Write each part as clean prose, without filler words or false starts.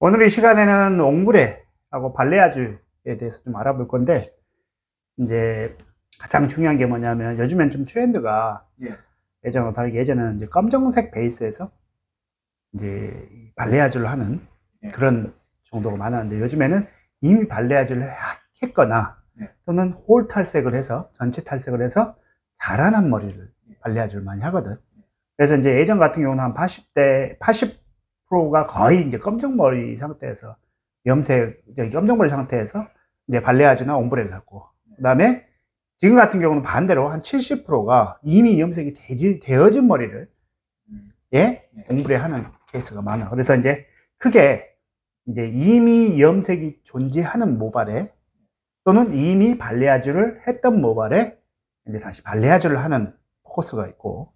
오늘 이 시간에는 옹브레하고 발레아주에 대해서 좀 알아볼 건데, 이제 가장 중요한 게 뭐냐면, 요즘엔 좀 트렌드가 예, 예전과 다르게 예전에는 이제 검정색 베이스에서 이제 발레아주를 하는 예, 그런 정도가 많았는데, 요즘에는 이미 발레아주를 했거나 예, 또는 홀 탈색을 해서, 전체 탈색을 해서 자라난 머리를 발레아주를 많이 하거든. 그래서 이제 예전 같은 경우는 한 80%가 거의 이제 검정머리 상태에서 검정머리 상태에서 이제 발레아주나 옴브레를 하고, 그 다음에 지금 같은 경우는 반대로 한 70%가 이미 염색이 되어진 머리를 음, 예 예, 옴브레 하는 케이스가 많아. 그래서 이제 크게 이제 이미 염색이 존재하는 모발에 또는 이미 발레아주를 했던 모발에 이제 다시 발레아주를 하는 코스가 있고,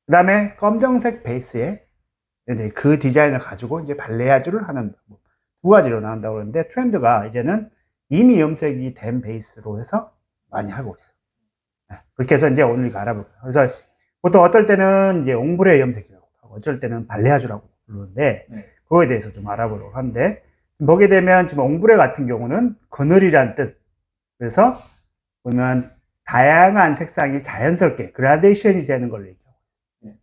그 다음에 검정색 베이스에 이제 그 디자인을 가지고 이제 발레아주를 하는 두 가지로 나온다고 그러는데, 트렌드가 이제는 이미 염색이 된 베이스로 해서 많이 하고 있어. 네, 그렇게 해서 이제 오늘 이거 알아볼 거예요. 그래서 보통 어떨 때는 이제 옹브레 염색이라고 하고, 어쩔 때는 발레아주라고 부르는데, 네, 그거에 대해서 좀 알아보려고 하는데, 보게 되면 지금 옹브레 같은 경우는 그늘이라는 뜻. 그래서 보면 다양한 색상이 자연스럽게 그라데이션이 되는 걸로 얘기해요. 예,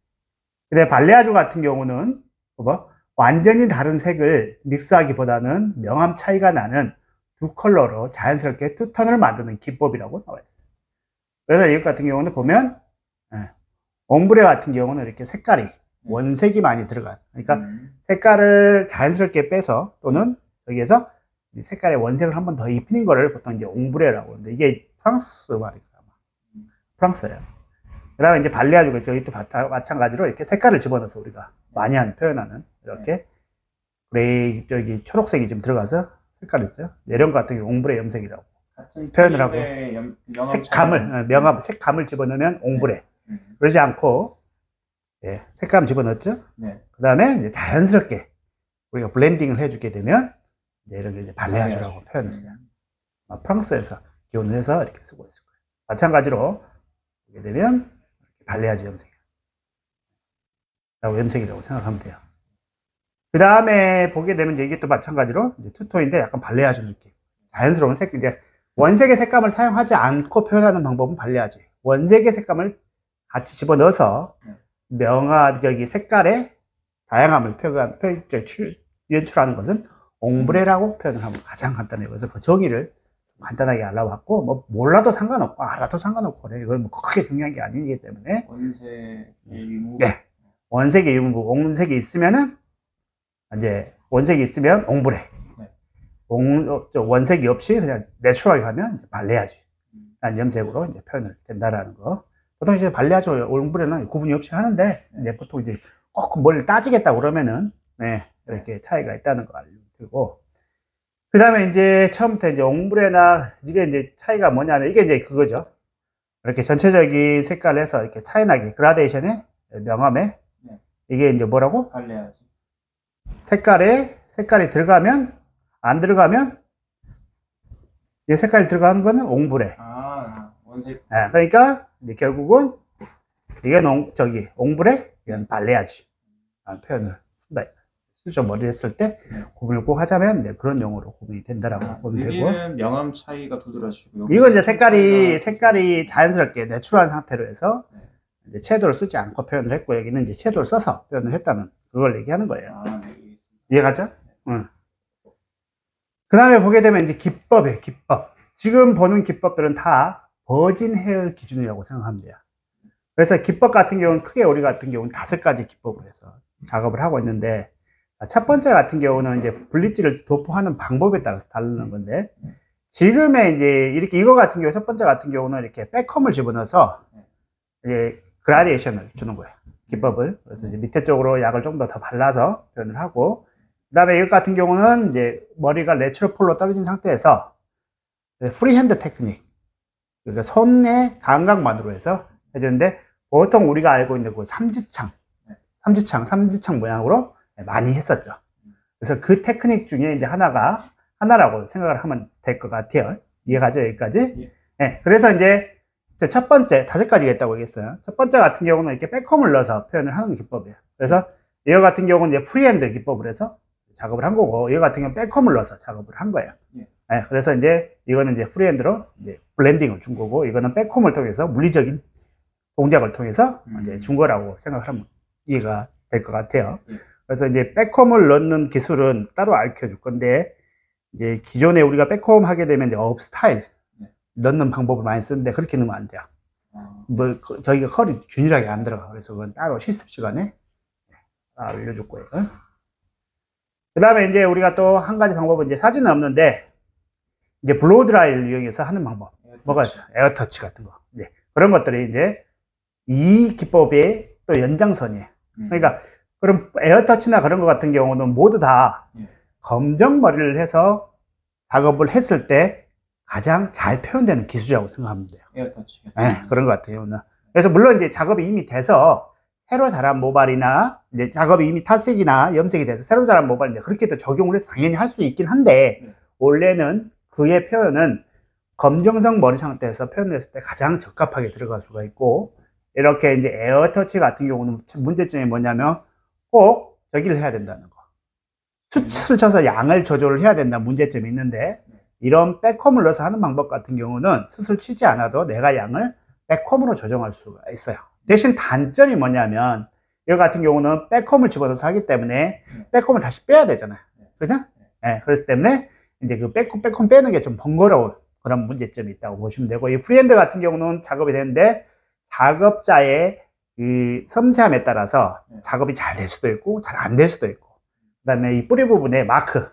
근데 발레아주 같은 경우는 뭐 완전히 다른 색을 믹스하기보다는 명암 차이가 나는 두 컬러로 자연스럽게 투톤을 만드는 기법이라고 나와 있어요. 그래서 이것 같은 경우는 보면 옴브레 같은 경우는 이렇게 색깔이 예, 원색이 많이 들어간, 그러니까 음, 색깔을 자연스럽게 빼서 또는 여기에서 색깔의 원색을 한 번 더 입히는 거를 보통 이제 옹브레라고 하는데, 이게 프랑스 말이에요. 프랑스예요. 그 다음에 이제 발레아주가 저희 또 마찬가지로 이렇게 색깔을 집어넣어서 우리가 많이 하는, 표현하는, 예, 이렇게 그레이, 저기 초록색이 좀 들어가서 색깔 있죠. 이런 것 같은 경우 옹브레 염색이라고 같은 표현을 하고, 크림의 명암 차이가 색감을, 명암, 색감을 집어넣으면 네, 옹브레. 그러지 않고, 예, 색감 집어넣었죠. 네, 그 다음에 이제 자연스럽게 우리가 블렌딩을 해주게 되면, 이제 이런 게 이제 발레아주라고 발레아주, 표현을 써요. 프랑스에서 기원을 해서 이렇게 쓰고 있을 거예요. 마찬가지로 보게 되면 발레아주 염색이라고 염색이라고 생각하면 돼요. 그 다음에 보게 되면 이게 또 마찬가지로 이제 투톤인데 약간 발레아주 느낌. 자연스러운 색, 이제 원색의 색감을 사용하지 않고 표현하는 방법은 발레아주. 원색의 색감을 같이 집어넣어서 네, 명화적인 색깔의 다양함을 연출하는 것은 옹브레라고 표현을 하면 가장 간단해요. 그래서 그 정의를 간단하게 알아봤고, 뭐 몰라도 상관없고 알아도 상관없고, 그래. 이건 뭐 크게 중요한 게 아니기 때문에. 원색의 유무, 네, 원색의 유무, 원색이 있으면은 이제 원색이 있으면 옹브레, 네, 원색이 없이 그냥 내추럴하게 하면 발레아주 음, 라는 염색으로 이제 표현을 된다라는 거. 보통 이제 발레아주, 옹브레는 구분이 없이 하는데, 네, 이제 보통 이제 꼭 뭘 따지겠다 그러면은, 네, 네, 이렇게 차이가 있다는 거 알고. 그 다음에 이제 처음부터 이제 옹브레나, 이게 이제 차이가 뭐냐면, 이게 이제 그거죠. 이렇게 전체적인 색깔에서 이렇게 차이나게, 그라데이션에, 명암에, 네, 이게 이제 뭐라고? 발레아주, 색깔이 들어가면, 안 들어가면, 이 색깔이 들어가는 거는 옹브레. 원색, 그러니까, 이제 결국은, 이게 옹브레, 이건 발레아주. 라는 표현을 쓴다. 실제 머리를 했을 때 네, 구분을 꼭 하자면 네, 그런 용어로 구분이 된다라고 보면 되고, 여기는 명암 차이가 두드러지고 이건 이제 여기는 색깔이 자연스럽게 내추럴한 상태로 해서 네, 이제 섀도우를 쓰지 않고 표현을 했고, 여기는 이제 섀도우를 써서 표현을 했다는 그걸 얘기하는 거예요. 네, 알겠습니다. 이해가죠? 응. 그 다음에 보게 되면 이제 기법이에요. 기법. 지금 보는 기법들은 다 버진 헤어 기준이라고 생각하면 돼요. 그래서 기법 같은 경우는 크게 우리 같은 경우는 5가지 기법을 해서 작업을 하고 있는데, 첫 번째 같은 경우는 이제 블리치를 도포하는 방법에 따라서 다르는 건데, 지금의 이제 이렇게 이거 같은 경우, 첫 번째 같은 경우는 이렇게 백컴을 집어넣어서 이제 그라데이션을 주는 거예요. 기법을. 그래서 이제 밑에 쪽으로 약을 좀 더 발라서 표현을 하고, 그 다음에 이것 같은 경우는 이제 머리가 내추럴 폴로 떨어진 상태에서 프리핸드 테크닉, 그러니까 손의 감각만으로 해서 해주는데, 보통 우리가 알고 있는 그 삼지창 모양으로 많이 했었죠. 그래서 그 테크닉 중에 이제 하나라고 생각을 하면 될 것 같아요. 이해가죠? 여기까지? 예, 네, 그래서 이제 첫 번째, 5가지가 있다고 얘기했어요. 첫 번째 같은 경우는 이렇게 백홈을 넣어서 표현을 하는 기법이에요. 그래서 이거 같은 경우는 이제 프리핸드 기법을 해서 작업을 한 거고, 이거 같은 경우는 백홈을 넣어서 작업을 한 거예요. 예. 네, 그래서 이제 이거는 이제 프리핸드로 이제 블렌딩을 준 거고, 이거는 백홈을 통해서 물리적인 동작을 통해서 이제 준 거라고 생각을 하면 이해가 될 것 같아요. 예. 그래서 이제 백홈을 넣는 기술은 따로 알려 줄 건데, 이제 기존에 우리가 백홈 하게 되면 이제 업 스타일 네. 넣는 넣는 방법을 많이 쓰는데, 그렇게 넣으면 안 돼요. 아, 뭐 저희가 컬이 균일하게 안 들어가. 그래서 그건 따로 실습 시간에 알려줄 거예요. 그 다음에 이제 우리가 또 한 가지 방법은 이제 사진은 없는데, 이제 블로우 드라이를 이용해서 하는 방법. 뭐가 있어요? 에어터치 같은 거. 네. 그런 것들이 이제 이 기법의 또 연장선이에요. 그러니까, 그럼 에어터치나 그런 것 같은 경우는 모두 다 예. 검정 머리를 해서 작업을 했을 때 가장 잘 표현되는 기술이라고 생각하면 돼요. 에어터치. 네, 그런 것 같아요. 그래서 물론 이제 작업이 이미 돼서 새로 자란 모발이나 이제 작업이 이미 탈색이나 염색이 돼서 새로 자란 모발 이제 그렇게 또 적용을 해서 당연히 할 수 있긴 한데, 네. 원래는 그의 표현은 검정색 머리 상태에서 표현했을 때 가장 적합하게 들어갈 수가 있고, 이렇게 이제 에어터치 같은 경우는 문제점이 뭐냐면 꼭 저기를 해야 된다는 거. 숱을 쳐서 양을 조절을 해야 된다는 문제점이 있는데, 이런 백홈을 넣어서 하는 방법 같은 경우는 숱을 치지 않아도 내가 양을 백홈으로 조정할 수가 있어요. 대신 단점이 뭐냐면, 이거 같은 경우는 백홈을 집어넣어서 하기 때문에 백홈을 다시 빼야 되잖아요. 그죠? 네, 그렇기 때문에 이제 그 백홈 빼는 게 좀 번거로운 그런 문제점이 있다고 보시면 되고, 이 프리핸드 같은 경우는 작업이 되는데 작업자의 이 섬세함에 따라서 작업이 잘 될 수도 있고 잘 안 될 수도 있고, 그 다음에 이 뿌리 부분에 마크,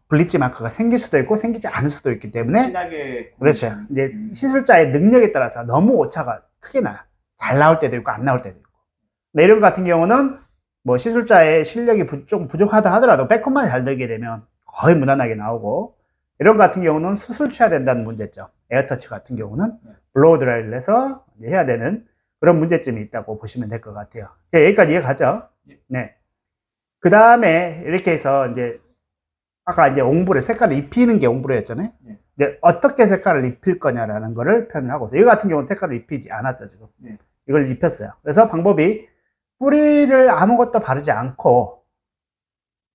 블리치 마크가 생길 수도 있고 생기지 않을 수도 있기 때문에, 진하게. 그렇죠. 이제 시술자의 능력에 따라서 너무 오차가 크게 나요. 잘 나올 때도 있고 안 나올 때도 있고. 근데 이런 같은 경우는 뭐 시술자의 실력이 좀 부족하다 하더라도 백홈만 잘 들게 되면 거의 무난하게 나오고, 이런 같은 경우는 수술 취해야 된다는 문제점, 에어터치 같은 경우는 블로우 드라이를 해서 해야 되는 그런 문제점이 있다고 보시면 될 것 같아요. 네, 여기까지 이해가죠? 네. 그 다음에 이렇게 해서 이제 아까 이제 옹브레 색깔을 입히는 게 옹브레였잖아요. 네. 이제 어떻게 색깔을 입힐 거냐라는 거를 표현을 하고 있어요. 이거 같은 경우는 색깔을 입히지 않았죠, 지금. 네. 이걸 입혔어요. 그래서 방법이 뿌리를 아무것도 바르지 않고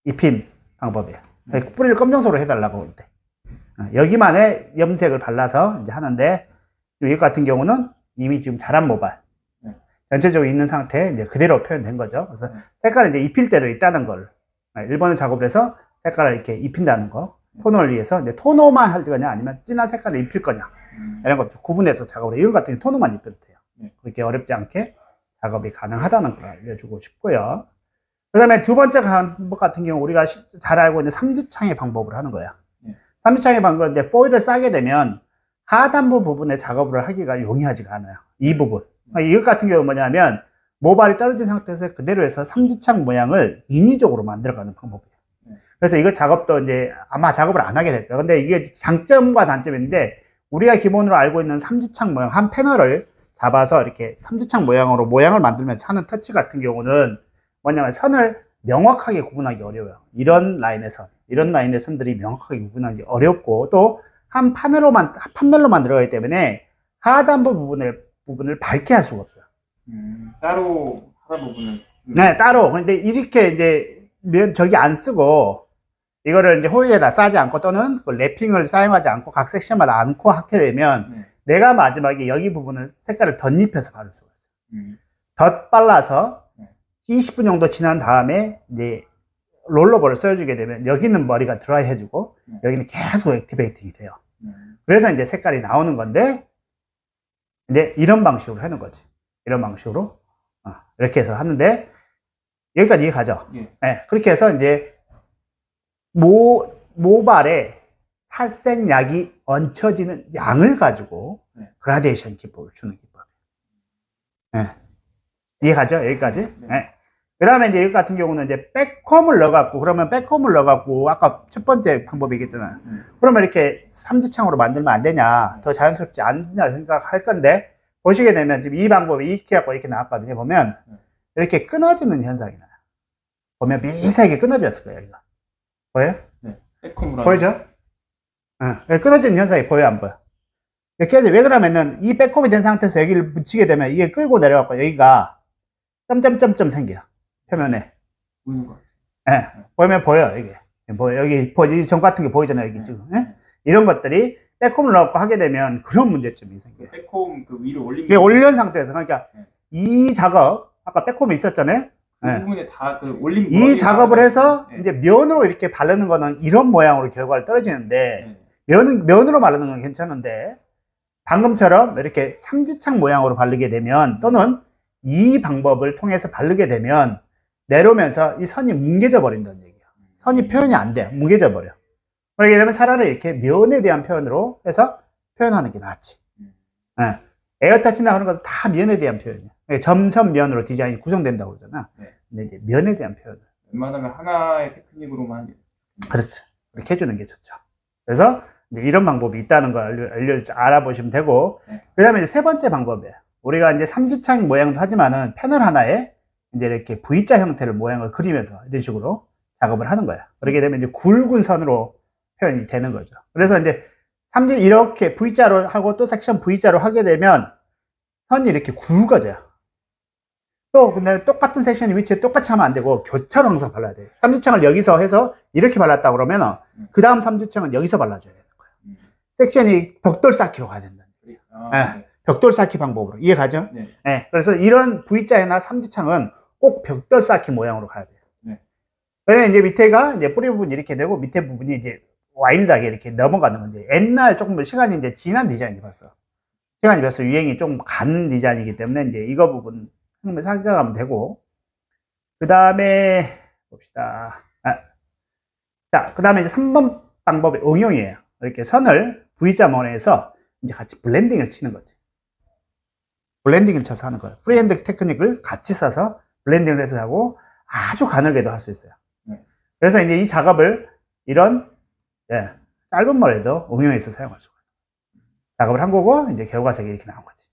입힌 방법이에요. 뿌리를 검정색으로 해달라고 할 때. 여기만에 염색을 발라서 이제 하는데, 이거 같은 경우는 이미 지금 자란 모발, 전체적으로 있는 상태에 이제 그대로 표현된 거죠. 그래서 색깔을 이제 입힐 때도 있다는 걸, 일본의 작업을 해서 색깔을 이렇게 입힌다는 거, 토너를 위해서 이제 토너만 할 거냐 아니면 진한 색깔을 입힐 거냐, 이런 것들 구분해서 작업을 해요. 이런 같은 경우 토너만 입혀도 돼요. 그렇게 어렵지 않게 작업이 가능하다는 걸 알려주고 싶고요. 그 다음에 두 번째 방법 같은 경우 우리가 잘 알고 있는 삼지창의 방법을 하는 거예요. 삼지창의 방법인데, 포일을 싸게 되면 하단부 부분에 작업을 하기가 용이하지가 않아요. 이 부분. 이것 같은 경우는 뭐냐면 모발이 떨어진 상태에서 그대로 해서 삼지창 모양을 인위적으로 만들어가는 방법이에요. 그래서 이거 작업도 이제 아마 작업을 안 하게 될 거예요. 근데 이게 장점과 단점인데, 우리가 기본으로 알고 있는 삼지창 모양, 한 패널을 잡아서 이렇게 삼지창 모양으로 모양을 만들면서 하는 터치 같은 경우는 뭐냐면 선을 명확하게 구분하기 어려워요. 이런 라인의 선들이 명확하게 구분하기 어렵고, 또 한 판넬로만 들어가기 때문에 하단부 부분을 밝게 할 수가 없어요. 따로 하단 부분은. 네, 따로. 근데 이렇게 이제 저기 안 쓰고 이거를 이제 호일에다 싸지 않고 또는 그 랩핑을 사용하지 않고 각 섹션마다 않고 하게 되면 내가 마지막에 여기 부분을 색깔을 덧입혀서 바를 수가 있어요. 덧 발라서 20분 정도 지난 다음에 이제 롤러볼을 써주게 되면 여기는 머리가 드라이 해주고 여기는 계속 액티베이팅이 돼요. 그래서 이제 색깔이 나오는 건데, 이제 이런 방식으로 하는 거지. 이런 방식으로 이렇게 해서 하는데, 여기까지 이해가죠? 네, 그렇게 해서 이제 모발에 탈색약이 얹혀지는 양을 가지고 그라데이션 기법을 주는 기법. 네. 이해가죠? 여기까지? 네. 그 다음에 이제 여기 같은 경우는 이제 백홈을 넣어갖고, 그러면 백홈을 넣어갖고, 아까 첫 번째 방법이 있잖아요. 그러면 이렇게 삼지창으로 만들면 안 되냐, 더 자연스럽지 않냐 생각할 건데, 보시게 되면 지금 이 방법이 이렇게 하고 이렇게 나왔거든요. 보면 이렇게 끊어지는 현상이 나요. 보면 미세하게 끊어졌을 거예요, 여기가. 보여요? 네. 백홈으로. 보이죠? 끊어지는 현상이 보여요, 안 보여? 이렇게 왜 그러면은 이 백홈이 된 상태에서 여기를 붙이게 되면 이게 끌고 내려갖고 여기가 점점점점 생겨요. 표면에. 보이는 것 같아요. 예, 보면 보여, 이게. 여기 점 같은 게 보이잖아요, 여기 지금. 예? 이런 것들이 백홈을 넣고 하게 되면 그런 문제점이 생겨요. 백홈 그 위로 올린 이게 올린 상태에서, 그러니까 네. 이 작업, 아까 백홈이 있었잖아요? 그 예. 부분에 다 그 올린 이 작업을 해서 네. 이제 면으로 이렇게 바르는 거는 이런 모양으로 결과를 떨어지는데, 네. 면으로 바르는 건 괜찮은데, 방금처럼 이렇게 삼지창 모양으로 바르게 되면, 또는 이 방법을 통해서 바르게 되면, 내려오면서 이 선이 뭉개져 버린다는 얘기예요. 선이 표현이 안 돼. 뭉개져 버려. 그러게 되면 차라리 이렇게 면에 대한 표현으로 해서 표현하는 게 낫지. 예. 에어터치나 그런 것도 다 면에 대한 표현이야. 점선 면으로 디자인이 구성된다고 그러잖아. 네. 근데 이제 면에 대한 표현을. 웬만하면 하나의 테크닉으로만. 그렇죠. 그렇게 해주는 게 좋죠. 그래서 이제 이런 방법이 있다는 걸 알아보시면 되고, 네. 그 다음에 이제 세 번째 방법이에요. 우리가 이제 삼지창 모양도 하지만은 패널 하나에 이제 이렇게 V자 형태를 모양을 그리면서 이런 식으로 작업을 하는 거야. 그렇게 되면 이제 굵은 선으로 표현이 되는 거죠. 그래서 이제 삼지 이렇게 V자로 하고 또 섹션 V자로 하게 되면 선이 이렇게 굵어져요. 또 근데 똑같은 섹션이 위치에 똑같이 하면 안 되고 교차로 항상 발라야 돼요. 삼지창을 여기서 해서 이렇게 발랐다 그러면 그 다음 삼지창은 여기서 발라줘야 되는 거예요. 섹션이 벽돌 쌓기로 가야 된다. 네. 벽돌 쌓기 방법으로 이해가죠? 네. 네. 그래서 이런 V자나 삼지창은 꼭 벽돌 쌓기 모양으로 가야 돼요. 네. 그래서 이제 밑에가 이제 뿌리 부분이 이렇게 되고 밑에 부분이 이제 와일드하게 이렇게 넘어가는 건데, 옛날 조금 시간이 이제 지난 디자인이 벌써 유행이 좀 간 디자인이기 때문에 이제 이거 부분 생각하면 되고, 그 다음에 봅시다. 자, 그 다음에 이제 3번 방법의 응용이에요. 이렇게 선을 V자 모양에서 이제 같이 블렌딩을 치는 거지. 블렌딩을 쳐서 하는 거예요. 프리핸드 테크닉을 같이 써서 블렌딩을 해서 하고 아주 가늘게도 할 수 있어요. 그래서 이제 이 작업을 이런 짧은 머리도 응용해서 사용할 수가 있어요. 작업을 한 거고 이제 결과색이 이렇게 나온 거지.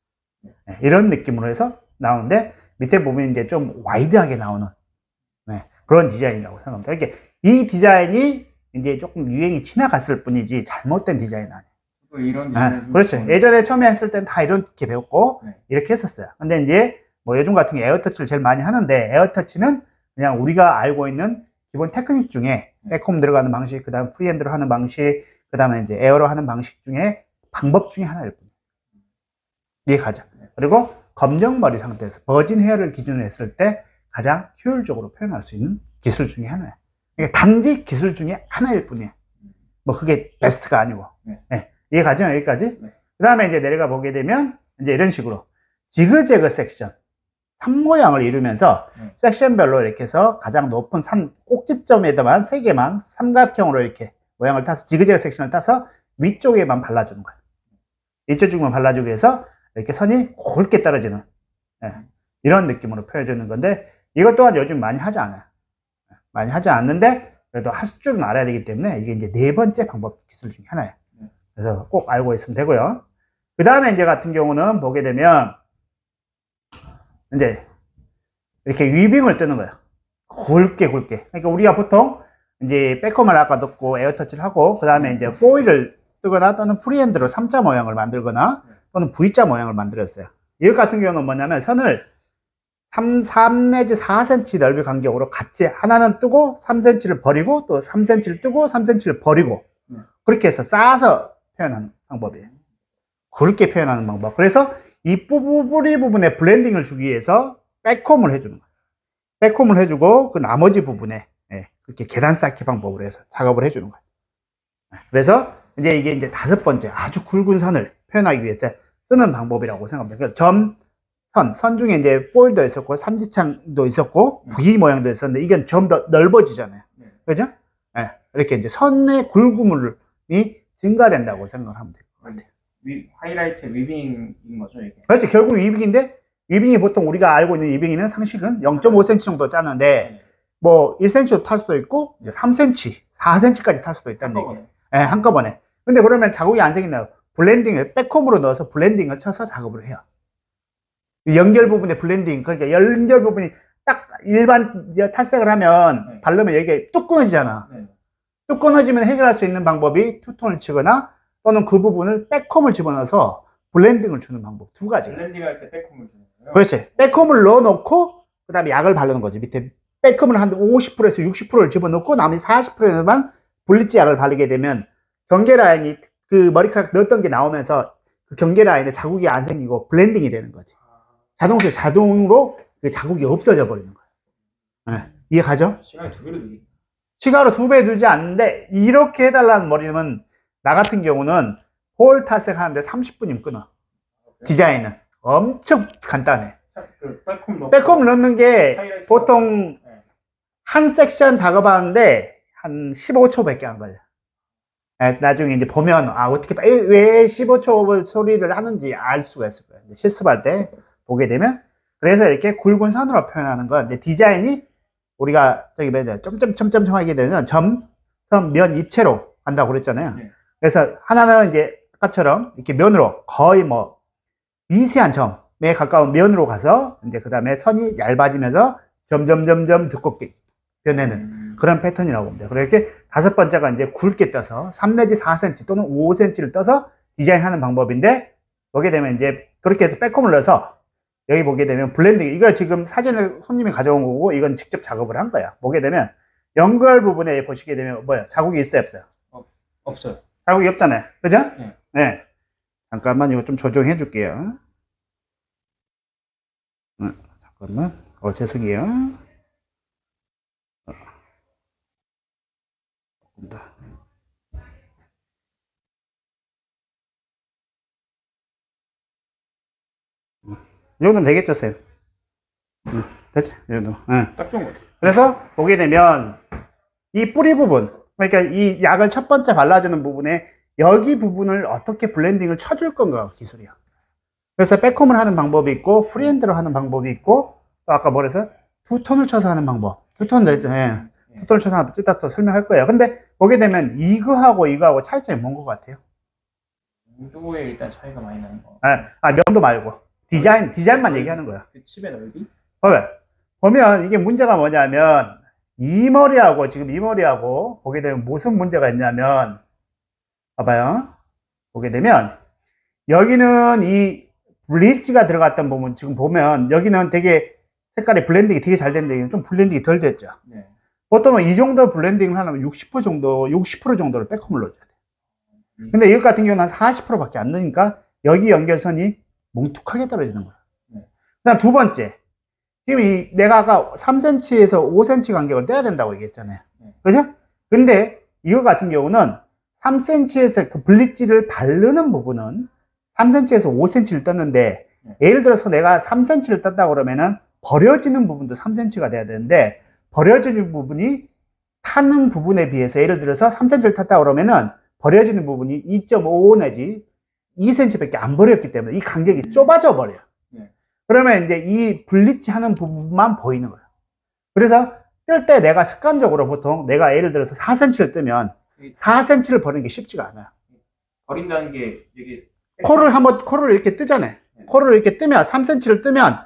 이런 느낌으로 해서 나오는데 밑에 부분이 이제 좀 와이드하게 나오는 그런 디자인이라고 생각합니다. 이게 이 디자인이 이제 조금 유행이 지나갔을 뿐이지 잘못된 디자인은 아니에요. 이런 디자인. 그렇죠. 예전에 처음에 했을 땐 다 이렇게 배웠고 이렇게 했었어요. 근데 이제 뭐 요즘 같은 게 에어터치를 제일 많이 하는데, 에어터치는 그냥 우리가 알고 있는 기본 테크닉 중에 백홈 들어가는 방식, 그 다음 프리핸드로 하는 방식, 그 다음에 이제 에어로 하는 방식 중에 방법 중에 하나일 뿐이에요. 이해가죠? 그리고 검정머리 상태에서 버진 헤어를 기준으로 했을 때 가장 효율적으로 표현할 수 있는 기술 중에 하나예요. 그러니까 단지 기술 중에 하나일 뿐이에요. 뭐 그게 베스트가 아니고. 이해가죠? 여기까지? 그 다음에 이제 내려가 보게 되면 이제 이런 식으로 지그재그 섹션, 산 모양을 이루면서 섹션별로 이렇게 해서 가장 높은 산 꼭지점에다만 3개만 삼각형으로 이렇게 모양을 타서 지그재그 섹션을 타서 위쪽에만 발라주는 거예요. 이쪽만 발라주기 위해서 이렇게 선이 굵게 떨어지는 이런 느낌으로 표현해주는 건데, 이것 또한 요즘 많이 하지 않아요. 많이 하지 않는데 그래도 할 줄은 알아야 되기 때문에 이게 이제 네 번째 방법 기술 중에 하나예요. 그래서 꼭 알고 있으면 되고요. 그 다음에 이제 같은 경우는 보게 되면 이제 이렇게 위빙을 뜨는 거예요. 굵게. 그러니까 우리가 보통 이제 백홈을 아까 넣고 에어터치를 하고 그 다음에 이제 포일을 뜨거나 또는 프리핸드로 3자 모양을 만들거나 또는 V자 모양을 만들었어요. 이것 같은 경우는 뭐냐면 선을 3 내지 4cm 넓이 간격으로 같이 하나는 뜨고 3cm를 버리고 또 3cm를 뜨고 3cm를 버리고 그렇게 해서 쌓아서 표현하는 방법이에요. 그렇게 표현하는 방법. 그래서 이 뿌리 부분에 블렌딩을 주기 위해서 백홈을 해주는 거예요. 백홈을 해주고 그 나머지 부분에 그렇게 계단 쌓기 방법으로 해서 작업을 해주는 거예요. 그래서 이제 이게 이제 5번째 아주 굵은 선을 표현하기 위해서 쓰는 방법이라고 생각합니다. 그러니까 선 중에 이제 포일도 있었고 삼지창도 있었고 V 모양도 있었는데 이건 좀 더 넓어지잖아요. 그죠? 이렇게 이제 선의 굵음이 증가된다고 생각하면 될 것 같아요. 하이라이트 위빙인 거죠, 이게? 그렇죠. 결국 위빙인데, 위빙이 보통 우리가 알고 있는 위빙이는 상식은 0.5cm 정도 짜는데, 뭐 1cm도 탈 수도 있고 3cm, 4cm까지 탈 수도 있다는 얘기예요. 한꺼번에. 근데 그러면 자국이 안 생긴다고 블렌딩을 백홈으로 넣어서 블렌딩을 쳐서 작업을 해요. 연결 부분에 블렌딩, 그러니까 연결 부분이 딱 일반 탈색을 하면 바르면 여기가 뚝 끊어지잖아. 뚝 끊어지면 해결할 수 있는 방법이 투톤을 치거나 또는 그 부분을 백홈을 집어넣어서 블렌딩을 주는 방법 두 가지가 있어요. 블렌딩 할 때 백홈을 주는 거예요? 그렇지. 백홈을 넣어놓고 그 다음에 약을 바르는 거지. 밑에 백컴을 한 50%에서 60%를 집어넣고 나머지 40%에만 블리치 약을 바르게 되면 경계 라인이 그 머리카락 넣었던 게 나오면서 그 경계 라인에 자국이 안 생기고 블렌딩이 되는 거지. 자동으로 그 자국이 없어져 버리는 거야. 네. 이해가죠? 시간이 2배로 늘리. 시가로 2배 들지 않는데 이렇게 해달라는 머리는 나 같은 경우는 볼 탈색 하는데 30분이면 끊어. 디자인은 엄청 간단해. 그 백홈 넣고 백홈 넣는 게 하이라이트 보통 네. 한 섹션 작업하는데 한 15초밖에 안 걸려. 나중에 이제 보면 어떻게 왜 15초 소리를 하는지 알 수가 있을 거예요. 실습할 때 보게 되면. 그래서 이렇게 굵은 선으로 표현하는 건 이제 디자인이 우리가 저기 뭐냐 점점점점 하게 되면 점, 선, 면, 입체로 한다고 그랬잖아요. 네. 그래서 하나는 이제 아까처럼 이렇게 면으로 거의 뭐 미세한 점에 가까운 면으로 가서 이제 그 다음에 선이 얇아지면서 점점점점 두껍게 변해는 그런 패턴이라고 봅니다. 그렇게 다섯 번째가 이제 굵게 떠서 3 내지 4cm 또는 5cm를 떠서 디자인하는 방법인데, 보게 되면 이제 그렇게 해서 백홈을 넣어서 여기 보게 되면 블렌딩, 이거 지금 사진을 손님이 가져온 거고 이건 직접 작업을 한 거야. 보게 되면 연결 부분에 보시게 되면 뭐야? 자국이 있어요, 없어요? 없어요. 자국이 없잖아요. 그죠? 네. 네. 잠깐만 이거 좀 조정해 줄게요. 잠깐만. 죄송해요. 이 정도면 되겠죠, 쌤? 됐지? 이 정도. 딱 좋은 것 같아요. 그래서 보게 되면 이 뿌리 부분, 그러니까 이 약을 첫 번째 발라주는 부분에 여기 부분을 어떻게 블렌딩을 쳐줄 건가 기술이야. 그래서 백홈을 하는 방법이 있고 프리핸드로 하는 방법이 있고 또 아까 뭐래서 두 톤을 쳐서 하는 방법. 두 톤을 쳐서 이따 또 설명할 거예요. 근데 보게 되면 이거하고 차이점이 뭔 것 같아요? 명도에 일단 차이가 많이 나는 거. 명도 말고 디자인만 얘기하는 거야. 그 칩의 넓이? 보면 이게 문제가 뭐냐면 이 머리하고 지금 이 머리하고 보게 되면 무슨 문제가 있냐면, 봐봐요. 보게 되면 여기는 이 블리치가 들어갔던 부분 지금 보면 여기는 되게 색깔이 블렌딩이 되게 잘 됐는데 좀 블렌딩이 덜 됐죠. 네. 보통은 이 정도 블렌딩을 하려면 60% 정도, 60% 정도를 백홈을 넣어줘야 돼. 근데 이것 같은 경우는 한 40%밖에 안 넣으니까 여기 연결선이 뭉툭하게 떨어지는 거야. 네. 그다음 두 번째, 지금 내가 아까 3cm에서 5cm 간격을 떼야 된다고 얘기했잖아요. 그죠? 근데 이거 같은 경우는 3cm에서 그 블리치를 바르는 부분은 3cm에서 5cm를 떴는데, 예를 들어서 내가 3cm를 떴다고 그러면은 버려지는 부분도 3cm가 돼야 되는데, 버려지는 부분이 타는 부분에 비해서 예를 들어서 3cm를 탔다고 그러면은 버려지는 부분이 2.5 내지 2cm밖에 안 버렸기 때문에 이 간격이 좁아져 버려요. 그러면 이제 이 블리치 하는 부분만 보이는 거예요. 그래서 뜰 때 내가 습관적으로 보통 내가 예를 들어서 4cm를 뜨면 4cm를 버리는 게 쉽지가 않아요. 버린다는 게 이게 코를 이렇게 뜨잖아요. 코를 이렇게 뜨면 3cm를 뜨면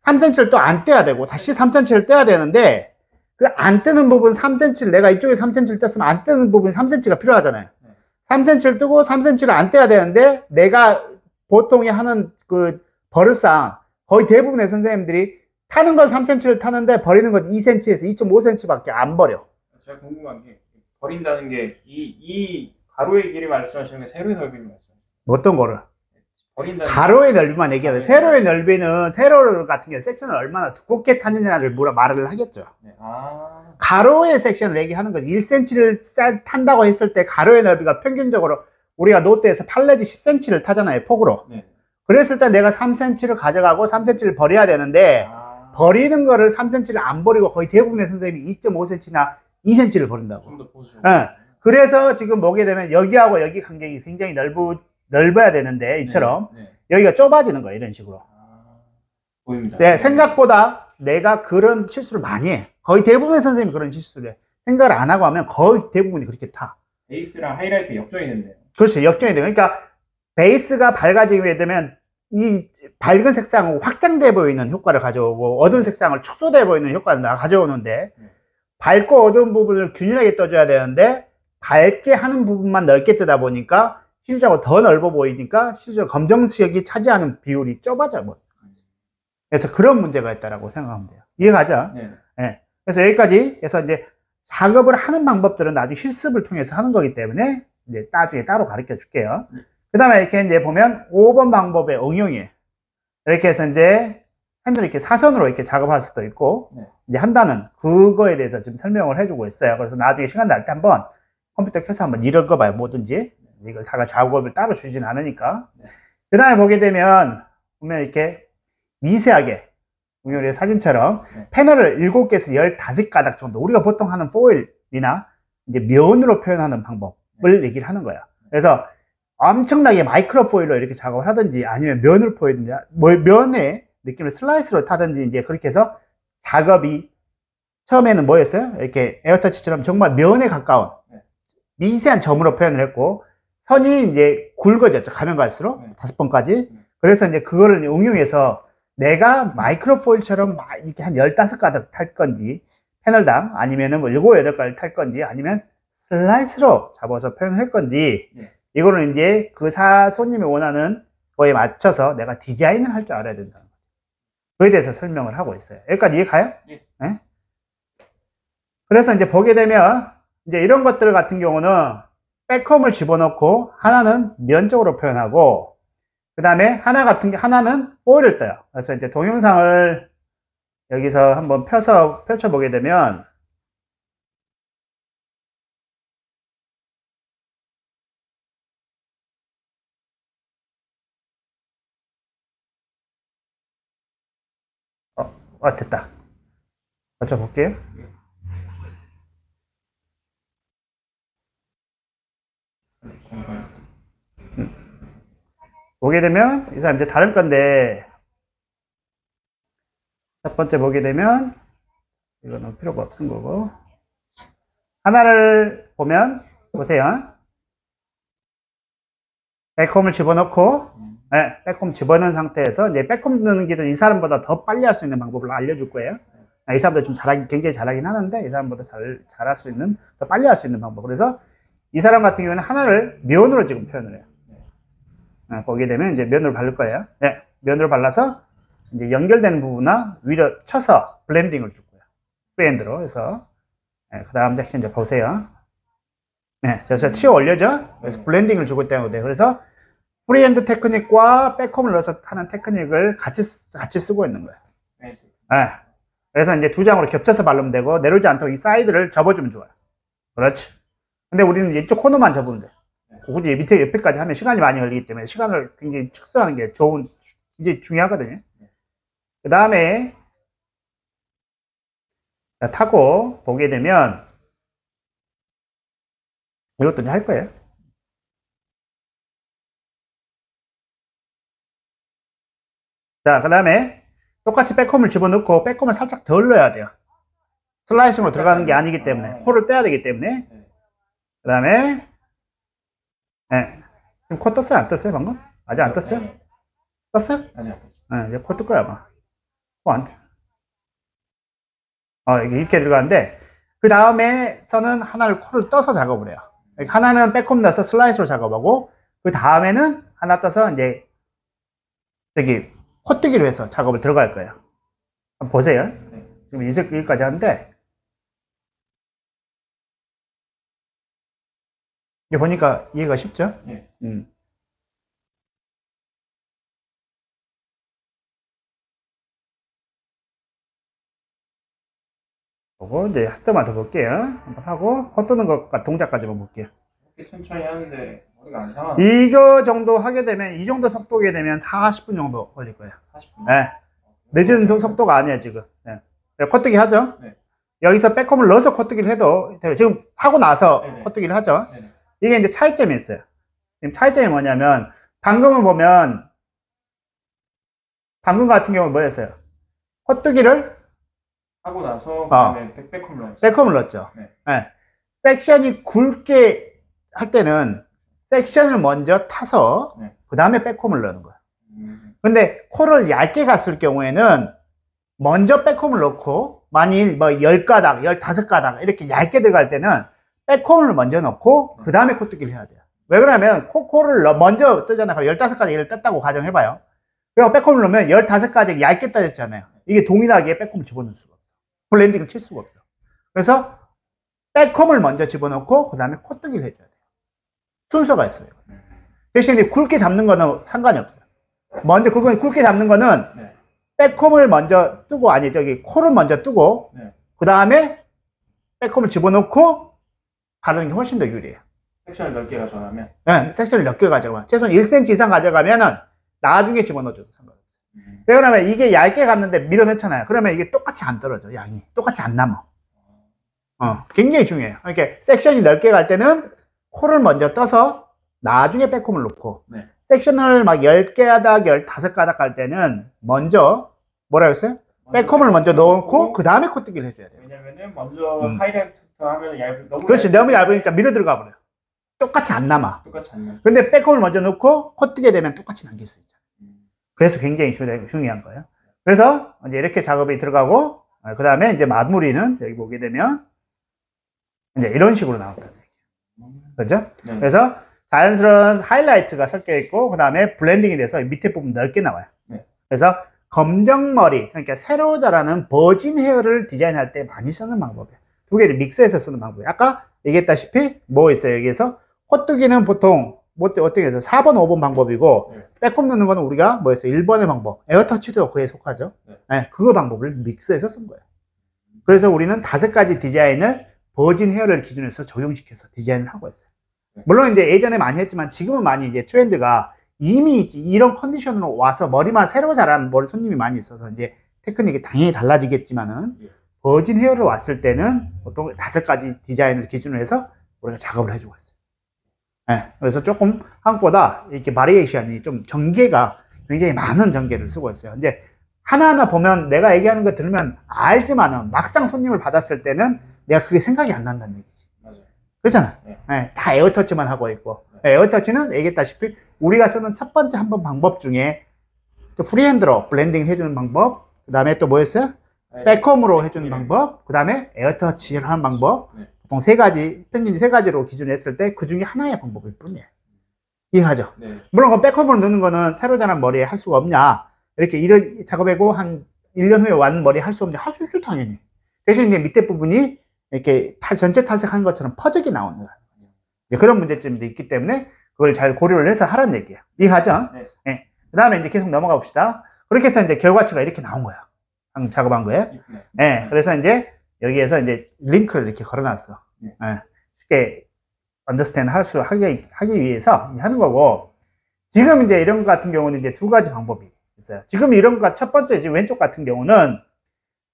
3cm를 또 안 떼야 되고 다시 3cm를 떼야 되는데, 그 안 뜨는 부분 3cm를 내가 이쪽에 3cm를 떴으면 안 뜨는 부분 3cm가 필요하잖아요. 3cm를 뜨고 3cm를 안 떼야 되는데, 내가 보통에 하는 그 버릇상 거의 대부분의 선생님들이 타는 건 3cm를 타는데 버리는 건 2cm에서 2.5cm밖에 안 버려. 제가 궁금한 게 버린다는 게 이 가로의 길이 말씀하시는 게 세로의 넓이를 말씀하시는 거예요? 어떤 거를? 버린다는 가로의 넓이만 얘기하면, 세로의 넓이는 세로 같은 경우 섹션을 얼마나 두껍게 타느냐를 말을 하겠죠. 네. 가로의 섹션을 얘기하는 건 1cm를 탄다고 했을 때 가로의 넓이가 평균적으로 우리가 노트에서 8 내지 10cm를 타잖아요, 폭으로. 네. 그랬을 때 내가 3cm를 가져가고 3cm를 버려야 되는데, 버리는 거를 3cm를 안 버리고 거의 대부분의 선생님이 2.5cm나 2cm를 버린다고. 좀 더 보수. 그래서 지금 보게 되면 여기하고 여기 간격이 굉장히 넓어야 되는데 이처럼 여기가 좁아지는 거예요, 이런 식으로. 보입니다. 네, 생각보다 내가 그런 실수를 많이 해. 거의 대부분의 선생님이 그런 실수를 해. 생각을 안 하고 하면 거의 대부분이 그렇게 타. 베이스랑 하이라이트 역전이 된대요. 그렇죠, 역전이 돼요. 그러니까 베이스가 밝아지게 되면 이 밝은 색상은 확장돼 보이는 효과를 가져오고 어두운 색상을 축소돼 보이는 효과를 가져오는데, 밝고 어두운 부분을 균일하게 떠줘야 되는데 밝게 하는 부분만 넓게 뜨다 보니까 실제로 더 넓어 보이니까 실제로 검정색이 차지하는 비율이 좁아져 버려요. 그래서 그런 문제가 있다라고 생각하면 돼요. 이해가죠? 네. 네. 그래서 여기까지 해서 이제 작업을 하는 방법들은 나중에 실습을 통해서 하는 거기 때문에 이제 나중에 따로 가르쳐 줄게요. 그 다음에 이렇게 이제 보면 5번 방법의 응용이에요. 이렇게 해서 이제 핸들 이렇게 사선으로 이렇게 작업할 수도 있고, 네. 이제 한다는 그거에 대해서 지금 설명을 해주고 있어요. 그래서 나중에 시간 날 때 한번 컴퓨터 켜서 한번 읽어봐요. 뭐든지. 이걸 다 작업을 따로 주진 않으니까. 네. 그 다음에 보게 되면, 보면 이렇게 미세하게, 우리 사진처럼 네. 패널을 7개에서 15가닥 정도, 우리가 보통 하는 포일이나 이제 면으로 표현하는 방법을 얘기를 하는 거예요. 그래서 엄청나게 마이크로 포일로 이렇게 작업을 하든지 아니면 면을 포이든지, 면의 느낌을 슬라이스로 타든지 이제 그렇게 해서 작업이 처음에는 뭐였어요? 이렇게 에어터치처럼 정말 면에 가까운 미세한 점으로 표현을 했고, 선이 이제 굵어졌죠. 가면 갈수록 5번까지. 그래서 이제 그거를 응용해서 내가 마이크로 포일처럼 막 이렇게 한 15가닥 탈 건지, 패널당 아니면은 뭐 7, 8가닥 탈 건지, 아니면 슬라이스로 잡아서 표현할 건지, 이거는 이제 그 손님이 원하는 거에 맞춰서 내가 디자인을 할 줄 알아야 된다는 거죠. 그에 대해서 설명을 하고 있어요. 여기까지 이해 가요? 네. 네? 그래서 이제 보게 되면 이제 이런 것들 같은 경우는 백홈을 집어넣고 하나는 면적으로 표현하고, 그 다음에 하나는 포일을 떠요. 그래서 이제 동영상을 여기서 한번 펼쳐보게 되면, 됐다. 펼쳐볼게요. 보게 되면 이 사람 이제 다른 건데, 첫 번째 보게 되면 이거는 필요가 없은 거고, 하나를 보면 보세요. 백홈을 집어넣고, 네, 백홈 집어넣은 상태에서 이제 백홈 넣는 게 이 사람보다 더 빨리 할 수 있는 방법을 알려줄 거예요. 이 사람도 좀 굉장히 잘하긴 하는데, 이 사람보다 잘할 수 있는, 더 빨리 할 수 있는 방법. 그래서 이 사람 같은 경우는 하나를 면으로 지금 표현을 해요. 보게 되면 이제 면으로 바를 거예요. 네, 면으로 발라서 이제 연결되는 부분이나 위로 쳐서 블렌딩을 줄 거예요. 프리핸드로 해서. 네, 그 다음 섹션 이제 보세요. 네, 그래서 치워 올려죠. 그래서 블렌딩을 주고 있다는 거예요. 그래서 프리핸드 테크닉과 백홈을 넣어서 하는 테크닉을 같이 쓰고 있는 거예요. 네. 그래서 이제 두 장으로 겹쳐서 바르면 되고, 내려오지 않도록 이 사이드를 접어주면 좋아요. 그렇지. 근데 우리는 이쪽 코너만 접으면 돼. 굳이 밑에 옆에까지 하면 시간이 많이 걸리기 때문에 시간을 굉장히 축소하는 게 굉장히 중요하거든요. 그 다음에 타고 보게 되면 이것도 이제 할 거예요. 자, 그 다음에 똑같이 백홈을 집어넣고 백홈을 살짝 덜 넣어야 돼요. 슬라이싱으로 들어가는 게 아니기 때문에 코를 떼야 되기 때문에. 그 다음에 네. 지금 코 떴어요? 안 떴어요? 방금? 아직 안 떴어요? 떴어요? 아직 안 떴어요. 네, 이제 코 뜰 거야 아마. 코 안 떴어. 이렇게 들어가는데, 그 다음에 서는 하나를 코를 떠서 작업을 해요. 하나는 백홈 넣어서 슬라이스로 작업하고, 그 다음에는 하나 떠서 이제 저기 코뜨기로 해서 작업을 들어갈 거예요. 한번 보세요. 지금 여기까지 하는데, 이게 보니까 이해가 쉽죠? 네. 보고 이제 한 대만 더 볼게요. 한번 하고 코 뜨는 것과 동작까지만 볼게요. 이렇게 천천히 하는데 머리가 안 상하. 이거 정도 하게 되면, 이 정도 속도게 되면 40분 정도 걸릴 거예요. 40분? 네. 늦은 속도가 아니에요 지금. 네. 코뜨기 하죠. 네. 여기서 백홈을 넣어서 코뜨기를 해도 돼요. 지금 하고 나서 네네. 코뜨기를 하죠. 네네. 이게 이제 차이점이 있어요. 지금 차이점이 뭐냐면, 방금 같은 경우는 뭐였어요? 코뜨기를 하고 나서 그다음에 백홈을 넣었어요. 백홈을 넣었죠. 네. 네. 섹션이 굵게 할 때는 섹션을 먼저 타서 네. 그 다음에 백홈을 넣는 거예요. 근데 코를 얇게 갔을 경우에는 먼저 백홈을 넣고, 만일 뭐 10가닥, 15가닥 이렇게 얇게 들어갈 때는 백홈을 먼저 넣고 그 다음에 코뜨기를 해야 돼요. 왜 그러냐면 코를 먼저 뜨잖아요. 15가닥을 떴다고 가정해봐요. 그리고 백홈을 넣으면 15가닥 얇게 떠졌잖아요. 이게 동일하게 백홈을 집어넣을 수가 없어요. 블렌딩을 칠 수가 없어. 그래서 백홈을 먼저 집어넣고 그 다음에 코뜨기를 해줘야 돼요. 순서가 있어요. 대신에 굵게 잡는 거는 상관이 없어요. 먼저 그건 굵게 잡는 거는 네. 백홈을 먼저 뜨고 아니 저기 콜을 먼저 뜨고 네. 그 다음에 백홈을 집어넣고 바르는 게 훨씬 더 유리해요. 섹션을 넓게 가져가면 네, 섹션을 넓게 가져가면 최소한 1cm 이상 가져가면은 나중에 집어넣어줘도 상관없어요. 그러면 이게 얇게 갔는데 밀어넣잖아요. 그러면 이게 똑같이 안 떨어져. 양이 똑같이 안 남아. 굉장히 중요해요. 그러니까 섹션이 넓게 갈 때는 콜을 먼저 떠서 나중에 백홈을 넣고 네. 섹션을 막 10가닥, 15가닥 갈 때는 먼저 뭐라 했어요? 백홈을 먼저 넣고 그 다음에 코뜨기를 해줘야 돼요. 왜냐면은 먼저 하이라이트 하면 너무 그렇지. 너무 얇으니까 밀어 들어가 버려요. 똑같이 안 남아. 똑같이 안 남아. 근데 백홈을 먼저 넣고 코뜨게 되면 똑같이 남길 수 있죠. 그래서 굉장히 중요한 거예요. 그래서 이제 이렇게 작업이 들어가고 그 다음에 이제 마무리는 여기 보게 되면 이제 이런 식으로 나온다는 얘기예요. 그렇죠? 네. 그래서 자연스러운 하이라이트가 섞여 있고 그 다음에 블렌딩이 돼서 밑에 부분 넓게 나와요. 네. 그래서 검정머리, 그러니까 새로 자라는 버진 헤어를 디자인할 때 많이 쓰는 방법이에요. 두 개를 믹스해서 쓰는 방법이에요. 아까 얘기했다시피 뭐 있어요? 여기에서 코뜨기는 보통 어떻게 해서 4번, 5번 방법이고 네. 백홈 넣는 거는 우리가 뭐였어요? 1번의 방법. 에어터치도 그에 속하죠. 네. 네, 그거 방법을 믹스해서 쓴 거예요. 그래서 우리는 5가지 디자인을 버진 헤어를 기준으로 해서 적용시켜서 디자인을 하고 있어요. 물론 이제 예전에 많이 했지만 지금은 많이 이제 트렌드가 이미 이런 컨디션으로 와서 머리만 새로 자란 머리 손님이 많이 있어서 이제 테크닉이 당연히 달라지겠지만은 버진 헤어를 왔을 때는 보통 5가지 디자인을 기준으로 해서 우리가 작업을 해주고 있어요. 네, 그래서 조금 한국보다 이렇게 바리에이션이 좀 전개가 굉장히 많은 전개를 쓰고 있어요. 이제 하나하나 보면 내가 얘기하는 거 들으면 알지만은 막상 손님을 받았을 때는 내가 그게 생각이 안 난다는 얘기지. 맞아요. 그렇잖아. 네. 네, 다 에어터치만 하고 있고. 네, 에어터치는 얘기했다시피 우리가 쓰는 첫 번째 한번 방법 중에 또 프리핸드로 블렌딩 해주는 방법, 그 다음에 또 뭐였어요? 백홈으로 해주는 방법, 그 다음에 에어터치를 하는 방법. 네. 보통 3가지, 평균 3가지로 기준을 했을 때 그 중에 하나의 방법일 뿐이에요. 이해하죠? 네. 물론 그 백홈으로 넣는 거는 새로 자란 머리에 할 수가 없냐. 이렇게 이런 작업하고 한 1년 후에 완 머리 할 수 없냐. 할 수 있죠, 당연히. 대신 이제 밑에 부분이 이렇게 전체 탈색한 것처럼 퍼적이 나오는 거예요. 그런 문제점도 있기 때문에 그걸 잘 고려를 해서 하라는 얘기예요. 이해하죠? 네. 네. 그 다음에 이제 계속 넘어가 봅시다. 그렇게 해서 이제 결과치가 이렇게 나온 거야. 작업한 거예요. 네. 네. 그래서 이제 여기에서 이제 링크를 이렇게 걸어놨어. 네. 네. 쉽게 언더스탠드 하기 위해서 하는 거고, 지금 이제 이런 것 같은 경우는 이제 2가지 방법이 있어요. 지금 이런 것, 첫 번째 지금 왼쪽 같은 경우는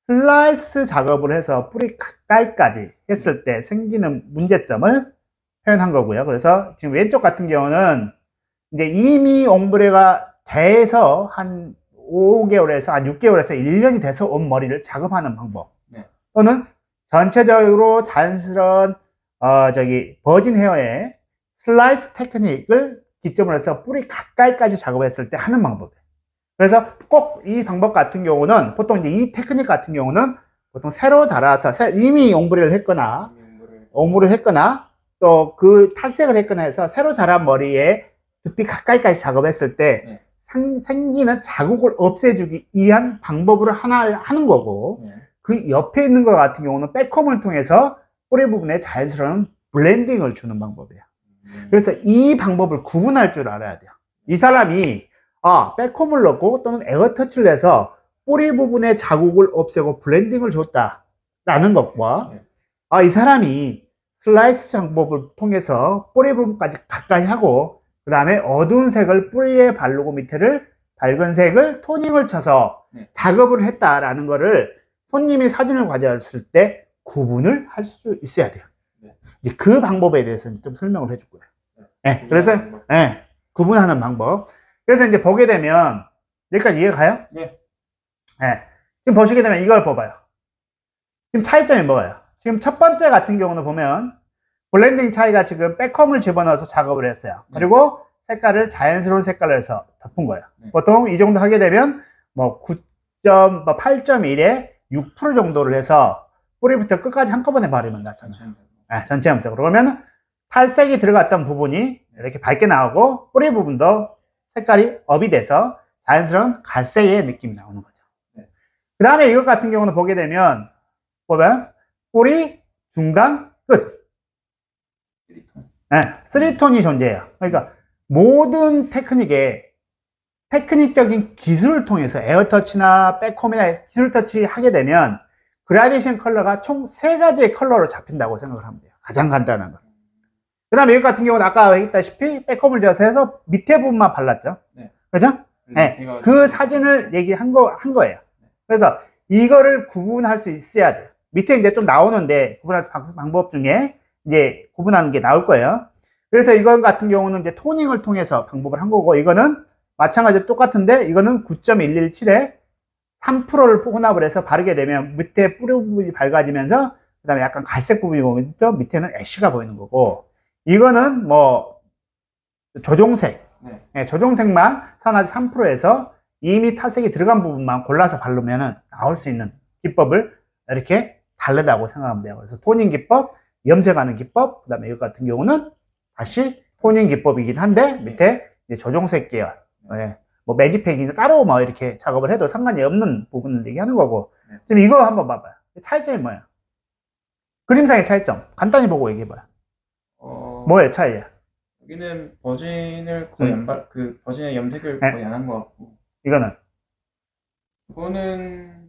슬라이스 작업을 해서 뿌리 가까이까지 했을 때 생기는 문제점을 표현한 거고요. 그래서 지금 왼쪽 같은 경우는 이제 이미 옴브레가 돼서 한 5개월에서 한 6개월에서 1년이 돼서 온 머리를 작업하는 방법. 네. 또는 전체적으로 자연스러운 버진 헤어의 슬라이스 테크닉을 기점으로 해서 뿌리 가까이까지 작업했을 때 하는 방법이에요. 그래서 꼭 이 방법 같은 경우는 보통 이제 이 테크닉 같은 경우는 보통 새로 자라서 이미 옴브레를 했거나 옴브레를 했거나 또 그 탈색을 했거나 해서 새로 자란 머리에 두피 가까이까지 작업했을 때 네. 생기는 자국을 없애주기 위한 방법으로 하나 하는 거고 네. 그 옆에 있는 것 같은 경우는 백홈을 통해서 뿌리 부분에 자연스러운 블렌딩을 주는 방법이에요. 그래서 이 방법을 구분할 줄 알아야 돼요. 이 사람이 백홈을 넣고 또는 에어터치를 해서 뿌리 부분의 자국을 없애고 블렌딩을 줬다라는 것과 이 사람이 슬라이스 방법을 통해서 뿌리 부분까지 가까이 하고 그 다음에 어두운 색을 뿌리에 바르고 밑에를 밝은 색을 토닝을 쳐서 작업을 했다라는 거를 손님이 사진을 가져왔을 때 구분을 할 수 있어야 돼요. 이제 그 방법에 대해서는 좀 설명을 해줄 거예요. 네, 그래서 구분하는 방법. 그래서 이제 보게 되면 여기까지 이해가 가요? 네. 네. 지금 보시게 되면 이걸 봐봐요. 지금 차이점이 뭐예요? 지금 첫 번째 같은 경우는 보면 블렌딩 차이가 지금 백홈을 집어넣어서 작업을 했어요. 그리고 색깔을 자연스러운 색깔로 해서 덮은 거예요. 보통 이 정도 하게 되면 뭐 8.1에 6% 정도를 해서 뿌리부터 끝까지 한꺼번에 바르면 낫잖아요. 전체 염색으로. 그러면 탈색이 들어갔던 부분이 이렇게 밝게 나오고 뿌리 부분도 색깔이 업이 돼서 자연스러운 갈색의 느낌이 나오는 거죠. 그 다음에 이것 같은 경우는 보게 되면 보면 뿌리, 중간, 끝. 네, 3톤이 존재해요. 그러니까 모든 테크닉적인 기술을 통해서 에어터치나 백홈이나 기술 터치 하게 되면 그라데이션 컬러가 총 3가지의 컬러로 잡힌다고 생각을 하면 돼요. 가장 간단한 거. 그 다음에 이것 같은 경우는 아까 얘기했다시피 백홈을 지어서 해서 밑에 부분만 발랐죠. 네. 그죠? 네. 그 사진을 얘기한 거예요. 그래서 이거를 구분할 수 있어야 돼요. 밑에 이제 좀 나오는데 구분할 방법 중에 이제 구분하는 게 나올 거예요. 그래서 이거 같은 경우는 이제 토닝을 통해서 방법을 한 거고, 이거는 마찬가지로 똑같은데 이거는 9.117에 3%를 혼합을 해서 바르게 되면 밑에 뿌리 부분이 밝아지면서 그 다음에 약간 갈색 부분이 보이죠. 밑에는 애쉬가 보이는 거고, 이거는 뭐 조종색, 네, 조종색만 산화제 3%에서 이미 탈색이 들어간 부분만 골라서 바르면 나올 수 있는 기법을 이렇게 다르다고 생각하면 돼요. 그래서 토닝 기법, 염색하는 기법, 그 다음에 이것 같은 경우는 다시 토닝 기법이긴 한데 밑에 이제 조종색 계열, 네, 뭐 매직팩이나 따로 뭐 이렇게 작업을 해도 상관이 없는 부분을 얘기하는 거고. 지금 이거 한번 봐봐요. 차이점이 뭐예요? 그림상의 차이점 간단히 보고 얘기해봐요. 뭐예요 차이야? 여기는 버진을 거의 그 버진의 염색을 네. 거의 안 한 것 같고, 이거는 이거는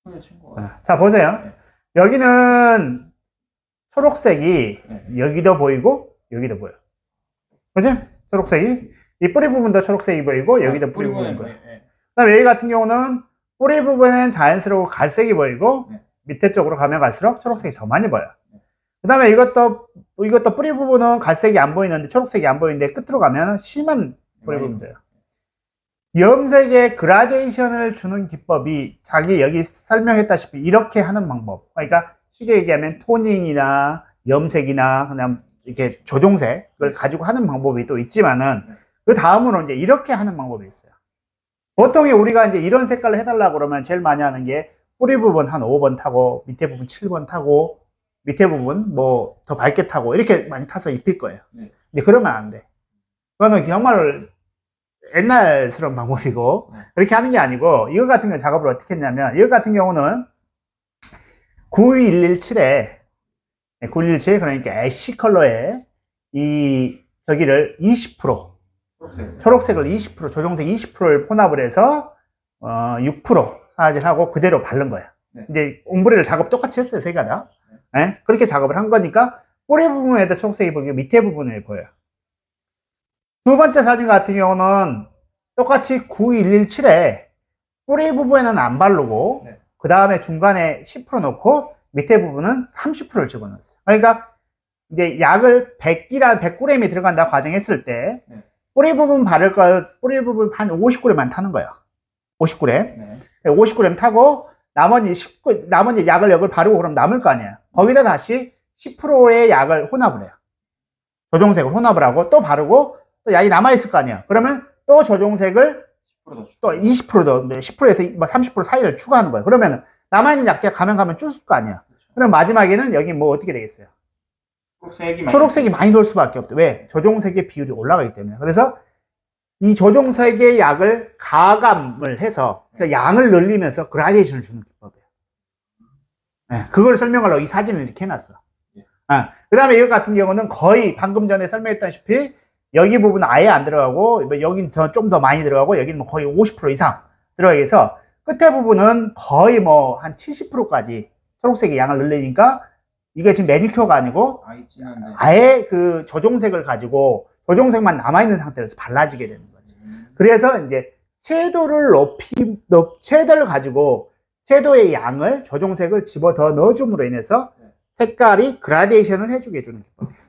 손을 친 것 같아요. 자 보세요. 네. 여기는 초록색이 네. 여기도 보이고 여기도 보여. 그지? 초록색이 이 뿌리 부분도 초록색이 보이고 여기도 뿌리 부분이 보여. 네. 그다음에 여기 같은 경우는 뿌리 부분은 자연스러워 갈색이 보이고 네. 밑에 쪽으로 가면 갈수록 초록색이 더 많이 보여. 그 다음에 이것도 뿌리 부분은 갈색이 안 보이는데 초록색이 안 보이는데 끝으로 가면 심한 뿌리 부분이에요. 염색의 그라데이션을 주는 기법이 자기 여기 설명했다시피 이렇게 하는 방법. 그러니까 쉽게 얘기하면 토닝이나 염색이나 그냥 이렇게 조종색을 가지고 하는 방법이 또 있지만은 그 다음으로 이제 이렇게 하는 방법이 있어요. 보통 우리가 이제 이런 색깔을 해달라고 그러면 제일 많이 하는 게 뿌리 부분 한 5번 타고 밑에 부분 7번 타고 밑에 부분 뭐 더 밝게 타고 이렇게 많이 타서 입힐 거예요. 근데 그러면 안 돼. 그거는 정말 옛날스러운 방법이고 그렇게 하는 게 아니고, 이거 같은 경우 작업을 어떻게 했냐면 이거 같은 경우는 91117에 917 그러니까 애쉬 컬러에 이 저기를 20% 초록색을 20% 조종색 20%를 혼합을 해서 6% 산화제하고 그대로 바른 거예요. 이제 옴브레를 작업 똑같이 했어요. 세 개가 다. 네? 그렇게 작업을 한 거니까 뿌리 부분에도 초록색이 보이고 밑에 부분에 보여요. 두 번째 사진 같은 경우는 똑같이 9117에 뿌리 부분에는 안 바르고 그 다음에 중간에 10% 넣고 밑에 부분은 30%를 집어넣었어요. 그러니까 이제 약을 100g이 들어간다 과정했을 때 뿌리 부분 바를 거 뿌리 부분 한 50g만 타는 거예요. 50g. 50g 타고 나머지 약을 여기 바르고 그럼 남을 거 아니에요. 거기다 다시 10%의 약을 혼합을 해요. 조종색을 혼합을 하고 또 바르고 또 약이 남아있을 거 아니에요. 그러면 또 조종색을 또 20%더 10%에서 30% 사이를 추가하는 거예요. 그러면 남아있는 약재가 가면 줄을 거 아니에요. 그럼 마지막에는 여기 뭐 어떻게 되겠어요? 초록색이 많이 돌 수밖에 없죠. 왜? 조종색의 비율이 올라가기 때문에. 그래서 이 조종색의 약을 가감을 해서 그러니까 양을 늘리면서 그라데이션을 주는 기법이에요. 네, 그걸 설명하려고 이 사진을 이렇게 해놨어. 그 다음에 이거 같은 경우는 거의 방금 전에 설명했다시피 여기 부분은 아예 안 들어가고 여기는 좀 더 많이 들어가고 여기는 뭐 거의 50% 이상 들어가게 해서 끝에 부분은 거의 뭐 한 70%까지 초록색의 양을 늘리니까 이게 지금 매니큐어가 아니고 아예 그 조종색을 가지고 조종색만 남아있는 상태에서 발라지게 되는 거지. 그래서 이제 섀도를 가지고 섀도의 양을 조종색을 집어 더 넣어줌으로 인해서 색깔이 그라데이션을 해주게 해주는 기법이에요.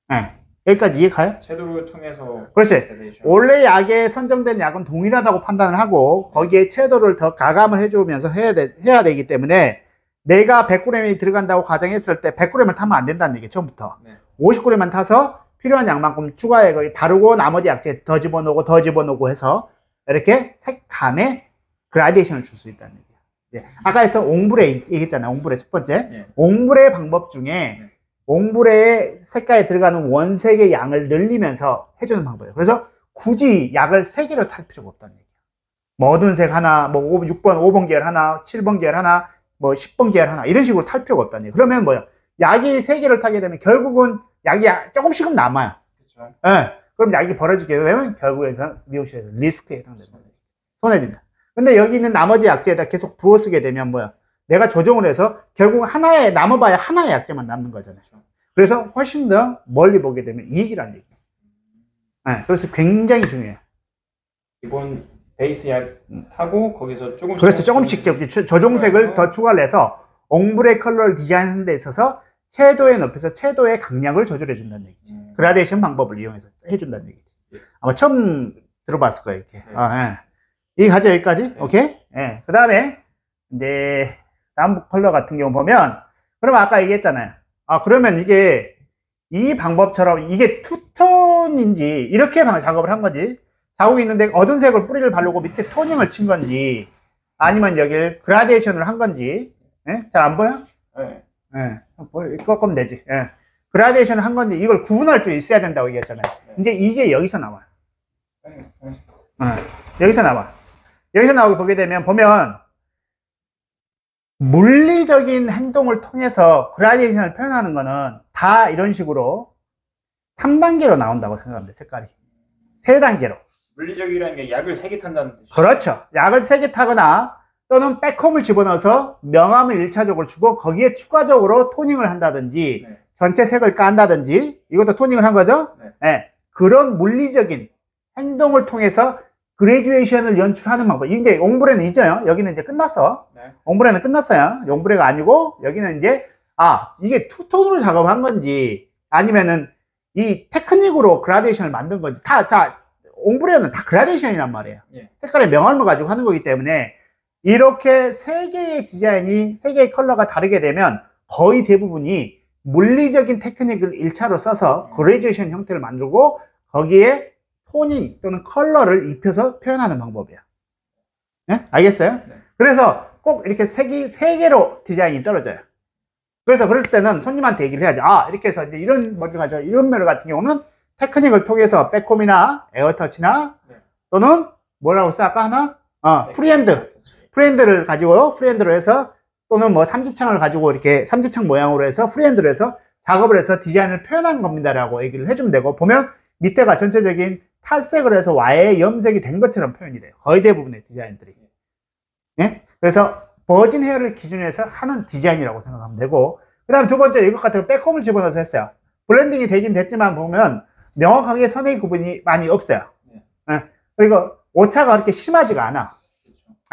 네. 여기까지 이해 가요? 섀도를 통해서. 그렇지. 그라데이션. 원래 약에 선정된 약은 동일하다고 판단을 하고 거기에 섀도를 더 가감을 해주면서 해야 되기 때문에 내가 100g이 들어간다고 가정했을 때 100g을 타면 안 된다는 얘기예요. 처음부터. 50g만 타서 필요한 양만큼 추가해 거기 바르고 나머지 약재 더 집어넣고 해서 이렇게 색감에 그라데이션을 줄 수 있다는 얘기예요. 아까 해서 옹브레 얘기했잖아요. 옹브레 첫 번째. 옹브레 방법 중에 옹브레의 색깔에 들어가는 원색의 양을 늘리면서 해주는 방법이에요. 그래서 굳이 약을 3개로 탈 필요가 없다는 얘기예요. 뭐 어두운 색 하나, 뭐 6번, 5번 계열 하나, 7번 계열 하나, 뭐 10번 계열 하나 이런 식으로 탈 필요가 없다니. 그러면 뭐야? 약이 3개를 타게 되면 결국은 약이 조금씩은 남아요. 그렇죠. 예. 그럼 약이 벌어지게 되면 결국에서 미용실에서 리스크에 해당된다. 손해진다. 근데 여기 있는 나머지 약제에다 계속 부어 쓰게 되면 뭐야? 내가 조정을 해서 결국 하나에 남아봐야 하나의 약제만 남는 거잖아요. 그래서 훨씬 더 멀리 보게 되면 이익이라는 얘기예요. 예. 그래서 굉장히 중요해요. 기본 베이스 약 타고 거기서 조금씩 그렇죠. 조금씩 조정색을 더 추가를 해서 옹브레 컬러를 디자인하는 데 있어서 채도의 높이에서 채도의 강약을 조절해 준다는 얘기지. 그라데이션 방법을 이용해서 해준다는 얘기지. 아마 처음 들어봤을 거예요, 이렇게. 네. 이 가죠, 여기까지. 네. 오케이? 예. 그 다음에, 이제, 다음 컬러 같은 경우 보면, 그러면 아까 얘기했잖아요. 그러면 이게, 이 방법처럼 이게 투톤인지, 이렇게 작업을 한 거지. 자국이 있는데 어두운 색을 뿌리를 바르고 밑에 토닝을 친 건지, 아니면 여기 그라데이션을 한 건지, 예? 잘 안 보여? 네. 예. 꺾으면 되지. 예. 그라데이션을 한 건지, 이걸 구분할 줄 있어야 된다고 얘기했잖아요. 이제 이게 여기서 나와요. 여기서 나와. 여기서 나오게 보게 되면, 보면, 물리적인 행동을 통해서 그라데이션을 표현하는 거는 다 이런 식으로 3단계로 나온다고 생각합니다, 색깔이. 3단계로. 물리적이라는 게 약을 3개 탄다는 뜻이죠. 그렇죠. 약을 3개 타거나 또는 백홈을 집어넣어서 명암을 1차적으로 주고 거기에 추가적으로 토닝을 한다든지 네. 전체 색을 깐다든지 이것도 토닝을 한 거죠. 네. 네. 그런 물리적인 행동을 통해서 그레듀에이션을 연출하는 방법. 이제 옹브레는 있죠. 여기는 이제 끝났어. 네. 옹브레는 끝났어요. 옹브레가 아니고 여기는 이제 이게 투톤으로 작업한 건지 아니면은 이 테크닉으로 그라데이션을 만든 건지 옹브레는 다 그라데이션이란 말이에요. 예. 색깔의 명암을 가지고 하는 거기 때문에 이렇게 3개의 디자인이 3개의 컬러가 다르게 되면 거의 대부분이 물리적인 테크닉을 1차로 써서 그레듀에이션 형태를 만들고 거기에 토닝 또는 컬러를 입혀서 표현하는 방법이에요. 네? 알겠어요? 네. 그래서 꼭 이렇게 3개로 디자인이 떨어져요. 그래서 그럴 때는 손님한테 얘기를 해야죠. 이렇게 해서 이제 이런 머리를 가져. 이런 머리 같은 경우는 테크닉을 통해서 백홈이나 에어터치나 네. 또는 뭐라고 써? 아까 하나? 네. 프리핸드를 가지고 프리핸드로 해서 또는 뭐 삼지창을 가지고 이렇게 삼지창 모양으로 해서 프리핸드로 해서 작업을 해서 디자인을 표현한 겁니다라고 얘기를 해주면 되고 보면 밑에가 전체적인 탈색을 해서 와의 염색이 된 것처럼 표현이 돼요. 거의 대부분의 디자인들이. 예? 그래서 버진 헤어를 기준으로 해서 하는 디자인이라고 생각하면 되고 그 다음에 두 번째 이것 같은 거 백홈을 집어넣어서 했어요. 블렌딩이 되긴 됐지만 보면 명확하게 선의 구분이 많이 없어요. 예. 그리고 오차가 그렇게 심하지가 않아.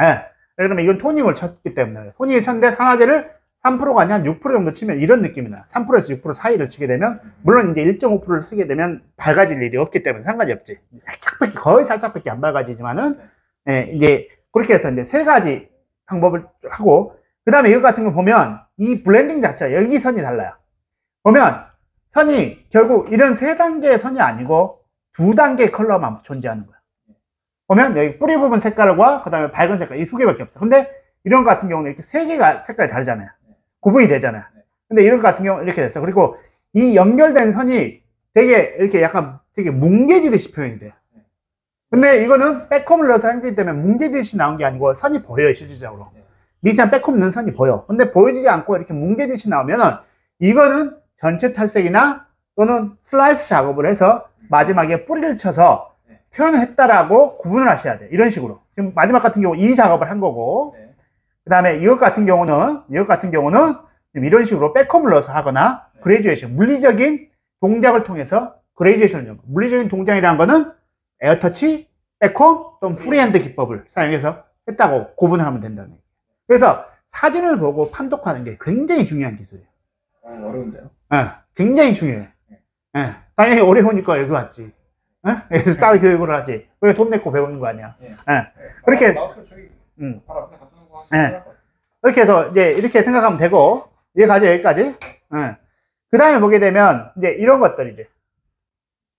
예. 그러면 이건 토닝을 쳤기 때문에 토닝을 쳤는데 산화제를 3%가 아니라 6% 정도 치면 이런 느낌이 나요. 3%에서 6% 사이를 치게 되면 물론 이제 1.5%를 쓰게 되면 밝아질 일이 없기 때문에 상관이 없지. 살짝밖에 거의 살짝밖에 안 밝아지지만은 이제 그렇게 해서 이제 3가지 방법을 하고 그 다음에 이거 같은 거 보면 이 블렌딩 자체가 여기 선이 달라요. 보면 선이 결국 이런 3단계의 선이 아니고 2단계의 컬러만 존재하는 거야. 보면 여기 뿌리 부분 색깔과 그 다음에 밝은 색깔 이 2개밖에 없어. 근데 이런 것 같은 경우는 이렇게 3개가 색깔이 다르잖아요. 구분이 되잖아요. 근데 이런 것 같은 경우는 이렇게 됐어. 그리고 이 연결된 선이 되게 이렇게 약간 되게 뭉개지듯이 표현이 돼요. 근데 이거는 백홈을 넣어서 했기 때문에 뭉개지듯이 나온 게 아니고 선이 보여요, 실질적으로. 미세한 백홈 넣은 선이 보여. 근데 보여지지 않고 이렇게 뭉개지듯이 나오면은 이거는 전체 탈색이나 또는 슬라이스 작업을 해서 마지막에 뿌리를 쳐서 표현을 했다라고 구분을 하셔야 돼요. 이런 식으로. 지금 마지막 같은 경우 이 작업을 한 거고, 그 다음에 이것 같은 경우는 지금 이런 식으로 백홈을 넣어서 하거나 그레듀에이션, 물리적인 동작을 통해서 그레듀에이션을 넣는 거. 물리적인 동작이라는 거는 에어터치, 백홈, 또는 프리핸드 기법을 사용해서 했다고 구분을 하면 된다는 얘기예요. 그래서 사진을 보고 판독하는 게 굉장히 중요한 기술이에요. 어려운데요? 굉장히 중요해. 당연히 어려우니까 여기 왔지. 그래서 따로 교육을 하지. 왜 돈 내고 배우는 거 아니야. 그렇게 해서, 그렇게 해서 이제 이렇게 생각하면 되고, 여기까지, 여기까지. 그 다음에 보게 되면, 이제 이런 것들이지.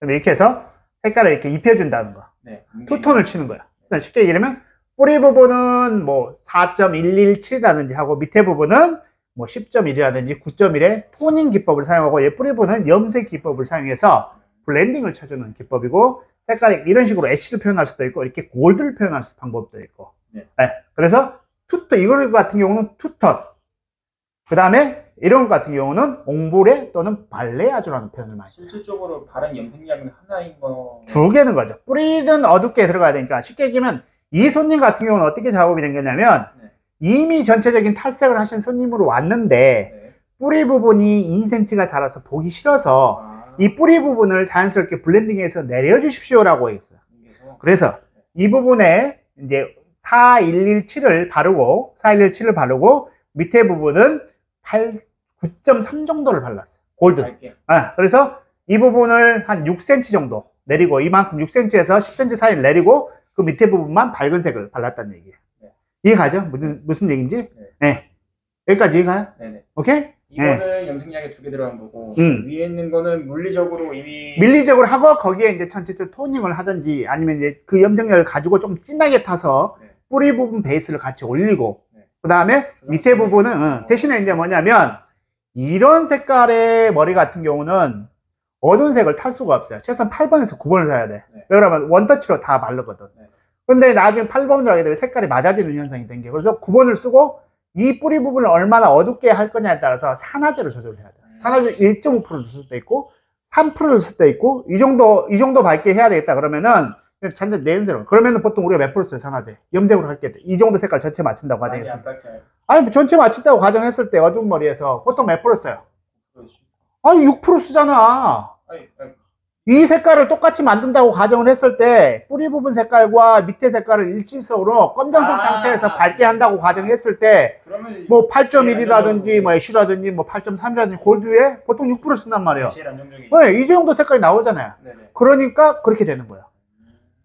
이렇게 해서 색깔을 이렇게 입혀준다는 거. 투톤을 치는 거야. 쉽게 얘기하면, 뿌리 부분은 뭐 4.117이라든지 하고, 밑에 부분은 뭐 10.1이라든지 9.1의 토닝 기법을 사용하고, 얘 뿌리 부분은 염색 기법을 사용해서 블렌딩을 쳐주는 기법이고, 색깔이 이런 식으로 애쉬를 표현할 수도 있고, 이렇게 골드를 표현할 수 방법도 있고. 그래서 이거 같은 경우는 투톤, 그 다음에 이런 것 같은 경우는 옹브레 또는 발레아주라는 표현을 많이 써요. 실질적으로 바른 염색약은 하나인 거. 두 개는 거죠. 뿌리는 어둡게 들어가야 되니까 쉽게 얘기하면 이 손님 같은 경우는 어떻게 작업이 된 거냐면 네. 이미 전체적인 탈색을 하신 손님으로 왔는데 네. 뿌리 부분이 2cm가 자라서 보기 싫어서 이 뿌리 부분을 자연스럽게 블렌딩해서 내려주십시오라고 했어요. 그래서 이 부분에 이제 4117을 바르고 밑에 부분은 9.3 정도를 발랐어요. 골드. 그래서 이 부분을 한 6cm 정도 내리고 이만큼 6cm에서 10cm 사이를 내리고 그 밑에 부분만 밝은 색을 발랐다는 얘기예요. 네. 이해가죠? 무슨 얘기인지? 네. 여기까지 이해가요? 네네. 오케이? 이거는 염색약에 2개 들어간 거고 위에 있는 거는 물리적으로 이미 밀리적으로 하고 거기에 이제 전체적으로 토닝을 하든지 아니면 이제 그 염색약을 가지고 좀 진하게 타서 네. 뿌리 부분 베이스를 같이 올리고 네. 그 다음에 밑에 부분은 대신에 이제 뭐냐면 이런 색깔의 머리 같은 경우는 어두운 색을 탈 수가 없어요. 최소한 8번에서 9번을 사야 돼. 네. 왜냐면 원터치로 다 바르거든. 네. 근데 나중에 8번으로 하게 되면 색깔이 맞아지는 현상이 생겨. 그래서 9번을 쓰고 이 뿌리 부분을 얼마나 어둡게 할 거냐에 따라서 산화제를 조절해야 돼. 산화제 1.5%를 쓸 수도 있고 3%를 쓸 수도 있고 이 정도 밝게 해야 되겠다 그러면은 잔잔 내연색으로 그러면은 보통 우리가 몇 프로 써요 산화제 염색으로 할 때 이 정도 색깔 전체 맞춘다고 가정했을 때 아니 전체 맞춘다고 가정했을 때 어두운 머리에서 보통 몇 프로 써요? 아니 6% 쓰잖아. 이 색깔을 똑같이 만든다고 가정을 했을 때 뿌리 부분 색깔과 밑에 색깔을 일치적으로 검정색 상태에서 밝게 한다고 가정했을 때 뭐 8.1이라든지 뭐 애쉬라든지 뭐 8.3이라든지 골드에 보통 6% 쓴단 말이에요. 네, 이 정도 색깔이 나오잖아요. 네네. 그러니까 그렇게 되는 거예요.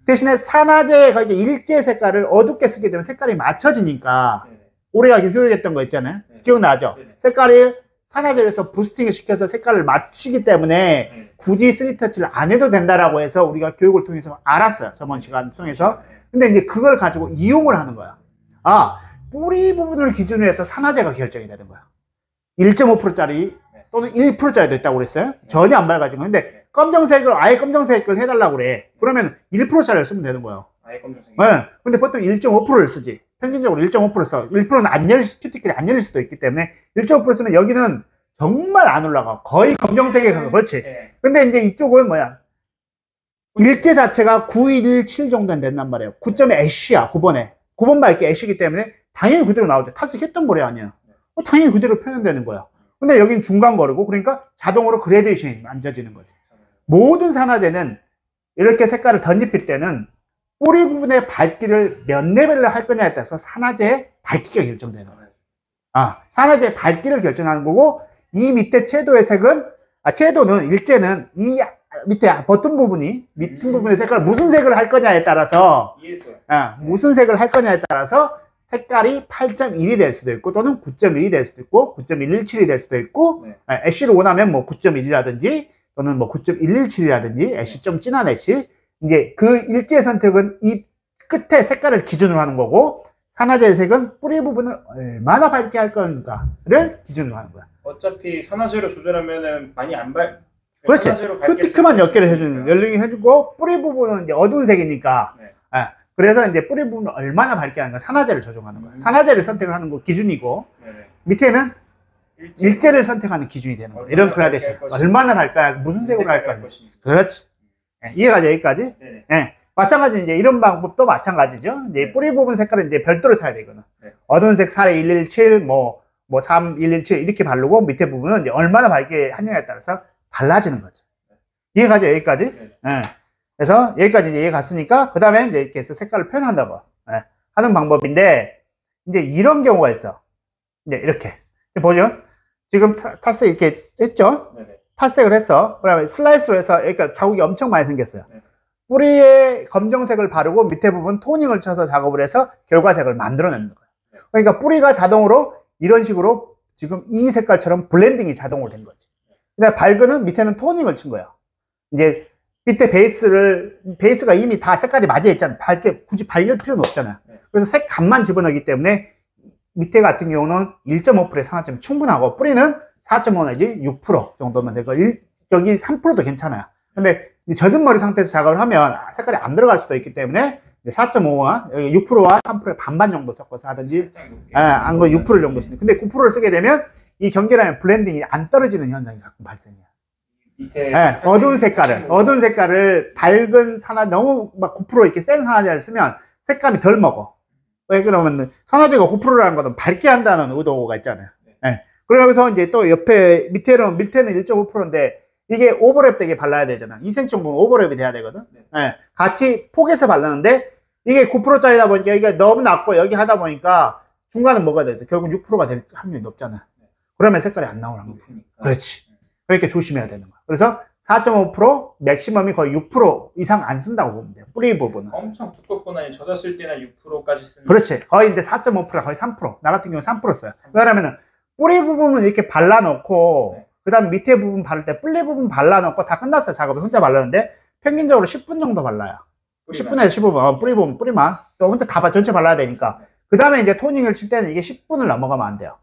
대신에 산화제 일제 색깔을 어둡게 쓰게 되면 색깔이 맞춰지니까 네네. 우리가 교육했던 거 있잖아요. 네네. 기억나죠? 네네. 색깔이 산화제에서 부스팅을 시켜서 색깔을 맞추기 때문에 굳이 3터치를 안 해도 된다라고 해서 우리가 교육을 통해서 알았어요. 저번 시간 통해서. 근데 이제 그걸 가지고 이용을 하는 거야. 뿌리 부분을 기준으로 해서 산화제가 결정이 되는 거야. 1.5%짜리 또는 1%짜리도 있다고 그랬어요. 전혀 안 밝아진 거. 근데 검정색을 아예 검정색을 해달라고 그래. 그러면 1%짜리를 쓰면 되는 거예요. 아예 검정색. 네. 근데 보통 1.5%를 쓰지. 평균적으로 1.5% 써. 1%는 안 열릴 큐티클이 안 열릴 수도 있기 때문에 1.5% 쓰면 여기는 정말 안 올라가. 거의 검정색에 가서 그렇지. 네. 근데 이제 이쪽은 뭐야? 일제 자체가 9117 정도는 된단 말이에요. 9점의 애쉬야. 9번에. 9번 밝기 애쉬이기 때문에 당연히 그대로 나오죠. 탈색했던 머리 아니야. 당연히 그대로 표현되는 거야. 근데 여긴 중간 거리고 그러니까 자동으로 그레데이션이 만져지는 거죠. 모든 산화제는 이렇게 색깔을 던집힐 때는 뿌리 부분의 밝기를 몇 레벨로 할 거냐에 따라서 산화제의 밝기가 결정되는 거예요. 산화제의 밝기를 결정하는 거고 이 밑에 채도의 색은 채도는 일제는 이 밑에 버튼 부분이 밑은 부분의 색깔을 무슨 색을 할 거냐에 따라서 무슨 색을 할 거냐에 따라서 색깔이 8.1이 될 수도 있고 또는 9.1이 될 수도 있고 9.117이 될 수도 있고 애쉬를 원하면 뭐 9.1이라든지 또는 뭐 9.117이라든지 애쉬 좀 진한 애쉬 이제 그 일제의 선택은 이 끝에 색깔을 기준으로 하는 거고 산화제의 색은 뿌리 부분을 얼마나 밝게 할 건가를 기준으로 하는 거야. 어차피 산화제로 조절하면은 많이 안 밝. 그렇지. 큐티클만 옅게를 해주는 연령이 해주고 뿌리 부분은 이제 어두운 색이니까. 그래서 이제 뿌리 부분을 얼마나 밝게 하는 거 산화제를 조정하는 거야. 산화제를 선택을 하는 거 기준이고 밑에는 일제를 선택하는 기준이 되는 거야. 이런 그라데이션. 얼마나 밝게 무슨 색으로 할 거야. 그렇지. 이해가 여기까지? 마찬가지 이제 이런 방법도 마찬가지죠. 이제 뿌리 부분 색깔은 이제 별도로 타야 되거든. 어두운 색 4117, 뭐 3117 이렇게 바르고 밑에 부분은 이제 얼마나 밝게 하느냐에 따라서 달라지는 거죠. 이해가죠? 여기까지? 그래서 여기까지 이제 이해 갔으니까 그 다음에 이제 이렇게 해서 색깔을 표현한다고 하는 방법인데 이제 이런 경우가 있어. 이제 이렇게 보죠. 지금 탈색 이렇게 했죠. 탈색을 했어. 그다음에 슬라이스로 해서 그러니까 자국이 엄청 많이 생겼어요. 뿌리에 검정색을 바르고 밑에 부분 토닝을 쳐서 작업을 해서 결과색을 만들어내는 거예요. 그러니까 뿌리가 자동으로 이런 식으로 지금 이 색깔처럼 블렌딩이 자동으로 된 거지. 근데 밝은은 밑에는 토닝을 친 거야. 이제 밑에 베이스가 이미 다 색깔이 맞아 있잖아. 굳이 밝을 필요는 없잖아요. 그래서 색감만 집어넣기 때문에 밑에 같은 경우는 1.5%의 산화점이 충분하고 뿌리는 4.5 내지 6% 정도면 되고 여기 3%도 괜찮아요. 근데 젖은 머리 상태에서 작업을 하면 색깔이 안 들어갈 수도 있기 때문에 4.5와 6%와 3%의 반반 정도 섞어서 하든지 안 거 6% 정도 쓰는. 근데 9%를 쓰게 되면 이 경계라인 블렌딩이 안 떨어지는 현상이 가끔 발생해요. 밑에 네, 어두운 색깔을 밝은 산화, 너무 막 9% 이렇게 센 산화제를 쓰면 색감이 덜 먹어. 왜 그러면 산화제가 9%라는 것은 밝게 한다는 의도가 있잖아요. 네. 그러면서 이제 또 옆에 밑에는 1.5%인데 이게 오버랩 되게 발라야 되잖아. 2cm 정도는 오버랩이 돼야 되거든. 네. 같이 폭에서 바르는데 이게 9%짜리다 보니까 이게 너무 낮고 여기 하다 보니까 중간은 뭐가 되죠? 결국 6%가 될 확률이 높잖아. 그러면 색깔이 안 나오는 거야. 그렇지. 그러니까 조심해야 되는 거야. 그래서 4.5% 맥시멈이 거의 6% 이상 안 쓴다고 보면 돼요. 뿌리 부분은. 엄청 두껍거나 젖었을 때는 6%까지 쓰는. 그렇지. 거의 이제 4.5%가 거의 3%. 나 같은 경우는 3% 써요. 왜냐면은 뿌리 부분은 이렇게 발라놓고 네. 그 다음 밑에 부분 바를 때 뿌리 부분 발라놓고 다 끝났어요. 작업을 혼자 발랐는데 평균적으로 10분 정도 발라요. 뿌리만. 10분에서 15분. 뿌리 부분 뿌리만. 또 혼자 다 전체 발라야 되니까. 그 다음에 이제 토닝을 칠 때는 이게 10분을 넘어가면 안 돼요.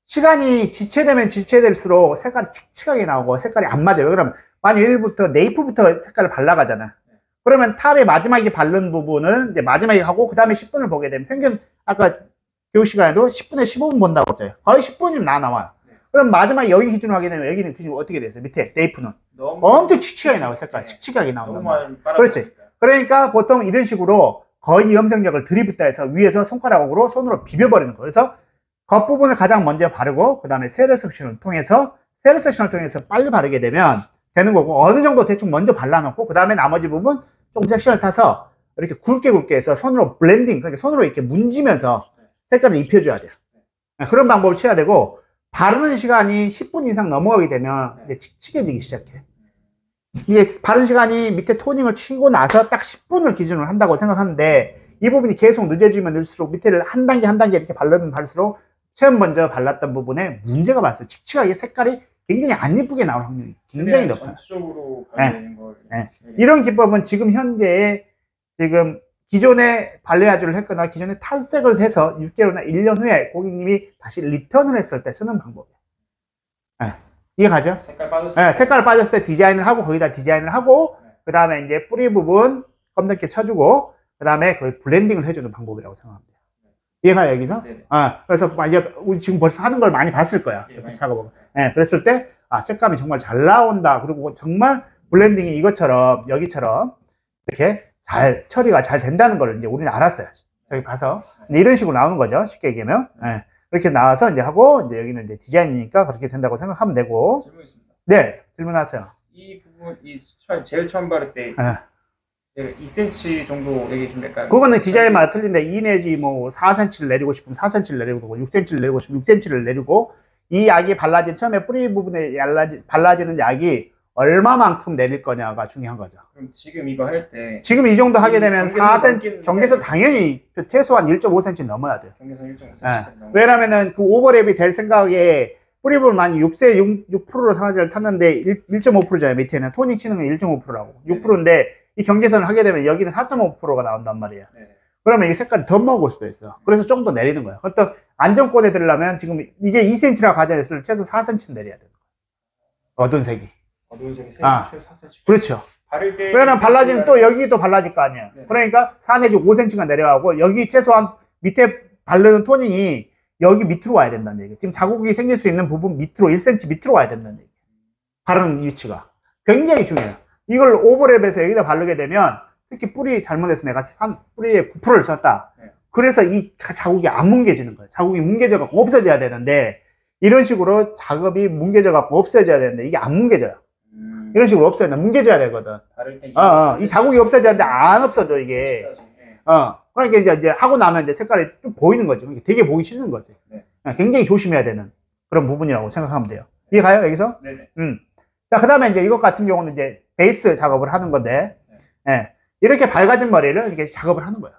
시간이 지체되면 지체될수록 색깔이 칙칙하게 나오고 색깔이 안 맞아요. 왜 그러면 만약 1부터 네이프부터 색깔을 발라가잖아. 그러면 탑에 마지막에 바른 부분은 이제 마지막에 하고 그 다음에 10분을 보게 되면 평균 아까 교육 시간에도 10분에 15분 본다고 했어요. 거의 10분이면 나와요. 그럼 마지막에 여기 기준으로 하게 되면 여기는 기준이 어떻게 돼서 밑에 네이프는 엄청 칙칙하게 나와요. 색깔 칙칙하게 나온단 말이야. 그렇지. 그러니까 보통 이런 식으로 거의 염색력을 들이붓다 해서 위에서 손가락으로 손으로 비벼버리는 거예요. 그래서 겉부분을 가장 먼저 바르고 그 다음에 세로 섹션을 통해서 빨리 바르게 되면 되는 거고, 어느 정도 대충 먼저 발라놓고 그 다음에 나머지 부분 조금 섹션을 타서 이렇게 굵게 해서 손으로 블렌딩, 그러니까 손으로 이렇게 문지면서 색깔을 입혀줘야 돼요. 그런 방법을 취해야 되고, 바르는 시간이 10분 이상 넘어가게 되면 이제 칙칙해지기 시작해. 이게 바른 시간이 밑에 토닝을 치고 나서 딱 10분을 기준으로 한다고 생각하는데, 이 부분이 계속 늦어지면 늘수록 밑에를 한 단계 이렇게 바르면 바를수록 처음 먼저 발랐던 부분에 문제가 발생. 칙칙하게 색깔이 굉장히 안 예쁘게 나올 확률이 굉장히 높아요. 전체적으로 발라내는 거. 이런 기법은 지금 현재 지금 기존에 발레아주를 했거나 기존에 탈색을 해서 6개월이나 1년 후에 고객님이 다시 리턴을 했을 때 쓰는 방법이에요. 이해가죠? 색깔 빠졌을 때 디자인을 하고 거기다 디자인을 하고 그 다음에 이제 뿌리 부분 검붉게 쳐주고 그 다음에 거의 블렌딩을 해주는 방법이라고 생각합니다. 이해가요, 여기서? 그래서 이제 우리 지금 벌써 하는 걸 많이 봤을 거야. 작업을. 그랬을 때, 색감이 정말 잘 나온다. 그리고 정말 블렌딩이 이것처럼, 여기처럼 이렇게 처리가 잘 된다는 걸 이제 우리는 알았어요. 저기 가서. 이런 식으로 나오는 거죠. 쉽게 얘기하면. 그렇게 나와서 이제 하고, 이제 여기는 이제 디자인이니까 그렇게 된다고 생각하면 되고. 질문 있습니다. 네, 질문하세요. 이 부분, 제일 처음 바를 때, 2cm 정도 얘기 좀 될까요? 그거는 디자인마다 틀린데 2 내지 뭐 4cm를 내리고 싶으면 4cm를 내리고 6cm를 내리고 싶으면 6cm를 내리고 이 약이 발라진 처음에 뿌리 부분에 발라지는 약이 얼마만큼 내릴 거냐가 중요한 거죠. 그럼 지금 이거 할 때 지금 이 정도 하게 되면 4cm 경계선 당연히 최소한 1.5cm 넘어야 돼요. 경계선 1.5cm. 왜냐면은 그 오버랩이 될 생각에 뿌리 부분 만약 6%로 산화제를 탔는데 1.5%잖아요. 밑에는 토닝 치는 건 1.5%라고 6%인데 이 경계선을 하게 되면 여기는 4.5%가 나온단 말이에요. 그러면 이 색깔이 더 먹을 수도 있어. 그래서 조금 더 내리는 거예요. 어떤 안정권에 들으려면 지금 이게 2cm라고 가정했을 때 최소 4cm 내려야 되는 거예요. 어두운 색이. 어두운 색이 최소 4cm. 그렇죠. 바를 때 왜냐면 발라지면 또 여기 또 발라질 거 아니에요. 그러니까 4 내지 5cm가 내려가고 여기 최소한 밑에 바르는 토닝이 여기 밑으로 와야 된다는 얘기예요. 지금 자국이 생길 수 있는 부분 밑으로 1cm 밑으로 와야 된다는 얘기예요. 바르는 위치가. 굉장히 중요해요. 이걸 오버랩해서 여기다 바르게 되면 특히 뿌리 잘못해서 내가 뿌리에 9%를 썼다. 그래서 이 자국이 안 뭉개지는 거예요. 자국이 뭉개져 갖고 없어져야 되는데 이런 식으로 작업이 뭉개져 갖고 없어져야 되는데 이게 안 뭉개져요. 이런 식으로 없어야 돼. 뭉개져야 되거든. 이 자국이 없어져야 되는데 안 없어져 이게. 그러니까 이제 하고 나면 이제 색깔이 좀 보이는 거죠. 되게 보기 싫은 거죠. 굉장히 조심해야 되는 그런 부분이라고 생각하면 돼요. 이해가요 여기서? 네네. 자, 그 다음에 이제 이것 같은 경우는 이제 베이스 작업을 하는 건데, 이렇게 밝아진 머리를 이렇게 작업을 하는 거예요.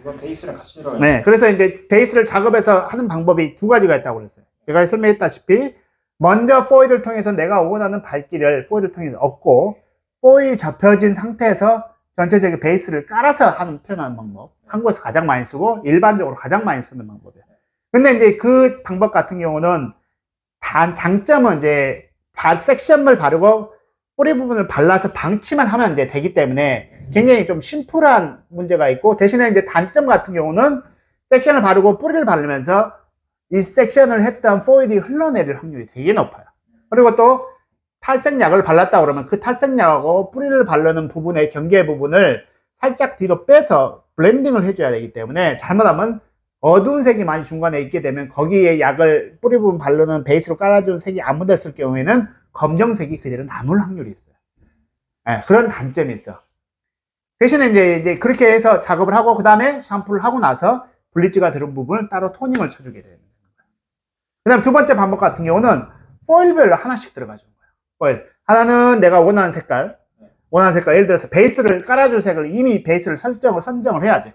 이건 베이스랑 같이 들어가요. 그래서 이제 베이스를 작업해서 하는 방법이 두 가지가 있다고 그랬어요. 제가 설명했다시피, 먼저 포일을 통해서 내가 원하는 밝기를 포일을 통해서 얻고, 포일 접혀진 상태에서 전체적인 베이스를 깔아서 표현하는 방법. 한국에서 가장 많이 쓰고, 일반적으로 가장 많이 쓰는 방법이에요. 근데 이제 그 방법 같은 경우는 장점은 이제 섹션을 바르고 뿌리 부분을 발라서 방치만 하면 이제 되기 때문에 굉장히 좀 심플한 문제가 있고 대신에 이제 단점 같은 경우는 섹션을 바르고 뿌리를 바르면서 이 섹션을 했던 포일이 흘러내릴 확률이 되게 높아요. 그리고 또 탈색약을 발랐다 그러면 그 탈색약하고 뿌리를 바르는 부분의 경계 부분을 살짝 뒤로 빼서 블렌딩을 해줘야 되기 때문에 잘못하면 어두운 색이 많이 중간에 있게 되면 거기에 약을 뿌리 부분 바르는 베이스로 깔아준 색이 안 묻었을 경우에는 검정색이 그대로 남을 확률이 있어요. 네, 그런 단점이 있어. 대신에 이제 그렇게 해서 작업을 하고 그 다음에 샴푸를 하고 나서 블리치가 들은 부분을 따로 토닝을 쳐주게 되는 거예요. 그 다음 두 번째 방법 같은 경우는 포일별로 하나씩 들어가 주는 거예요. 포일. 하나는 내가 원하는 색깔, 예를 들어서 베이스를 깔아줄 색을 이미 베이스를 선정을 해야지.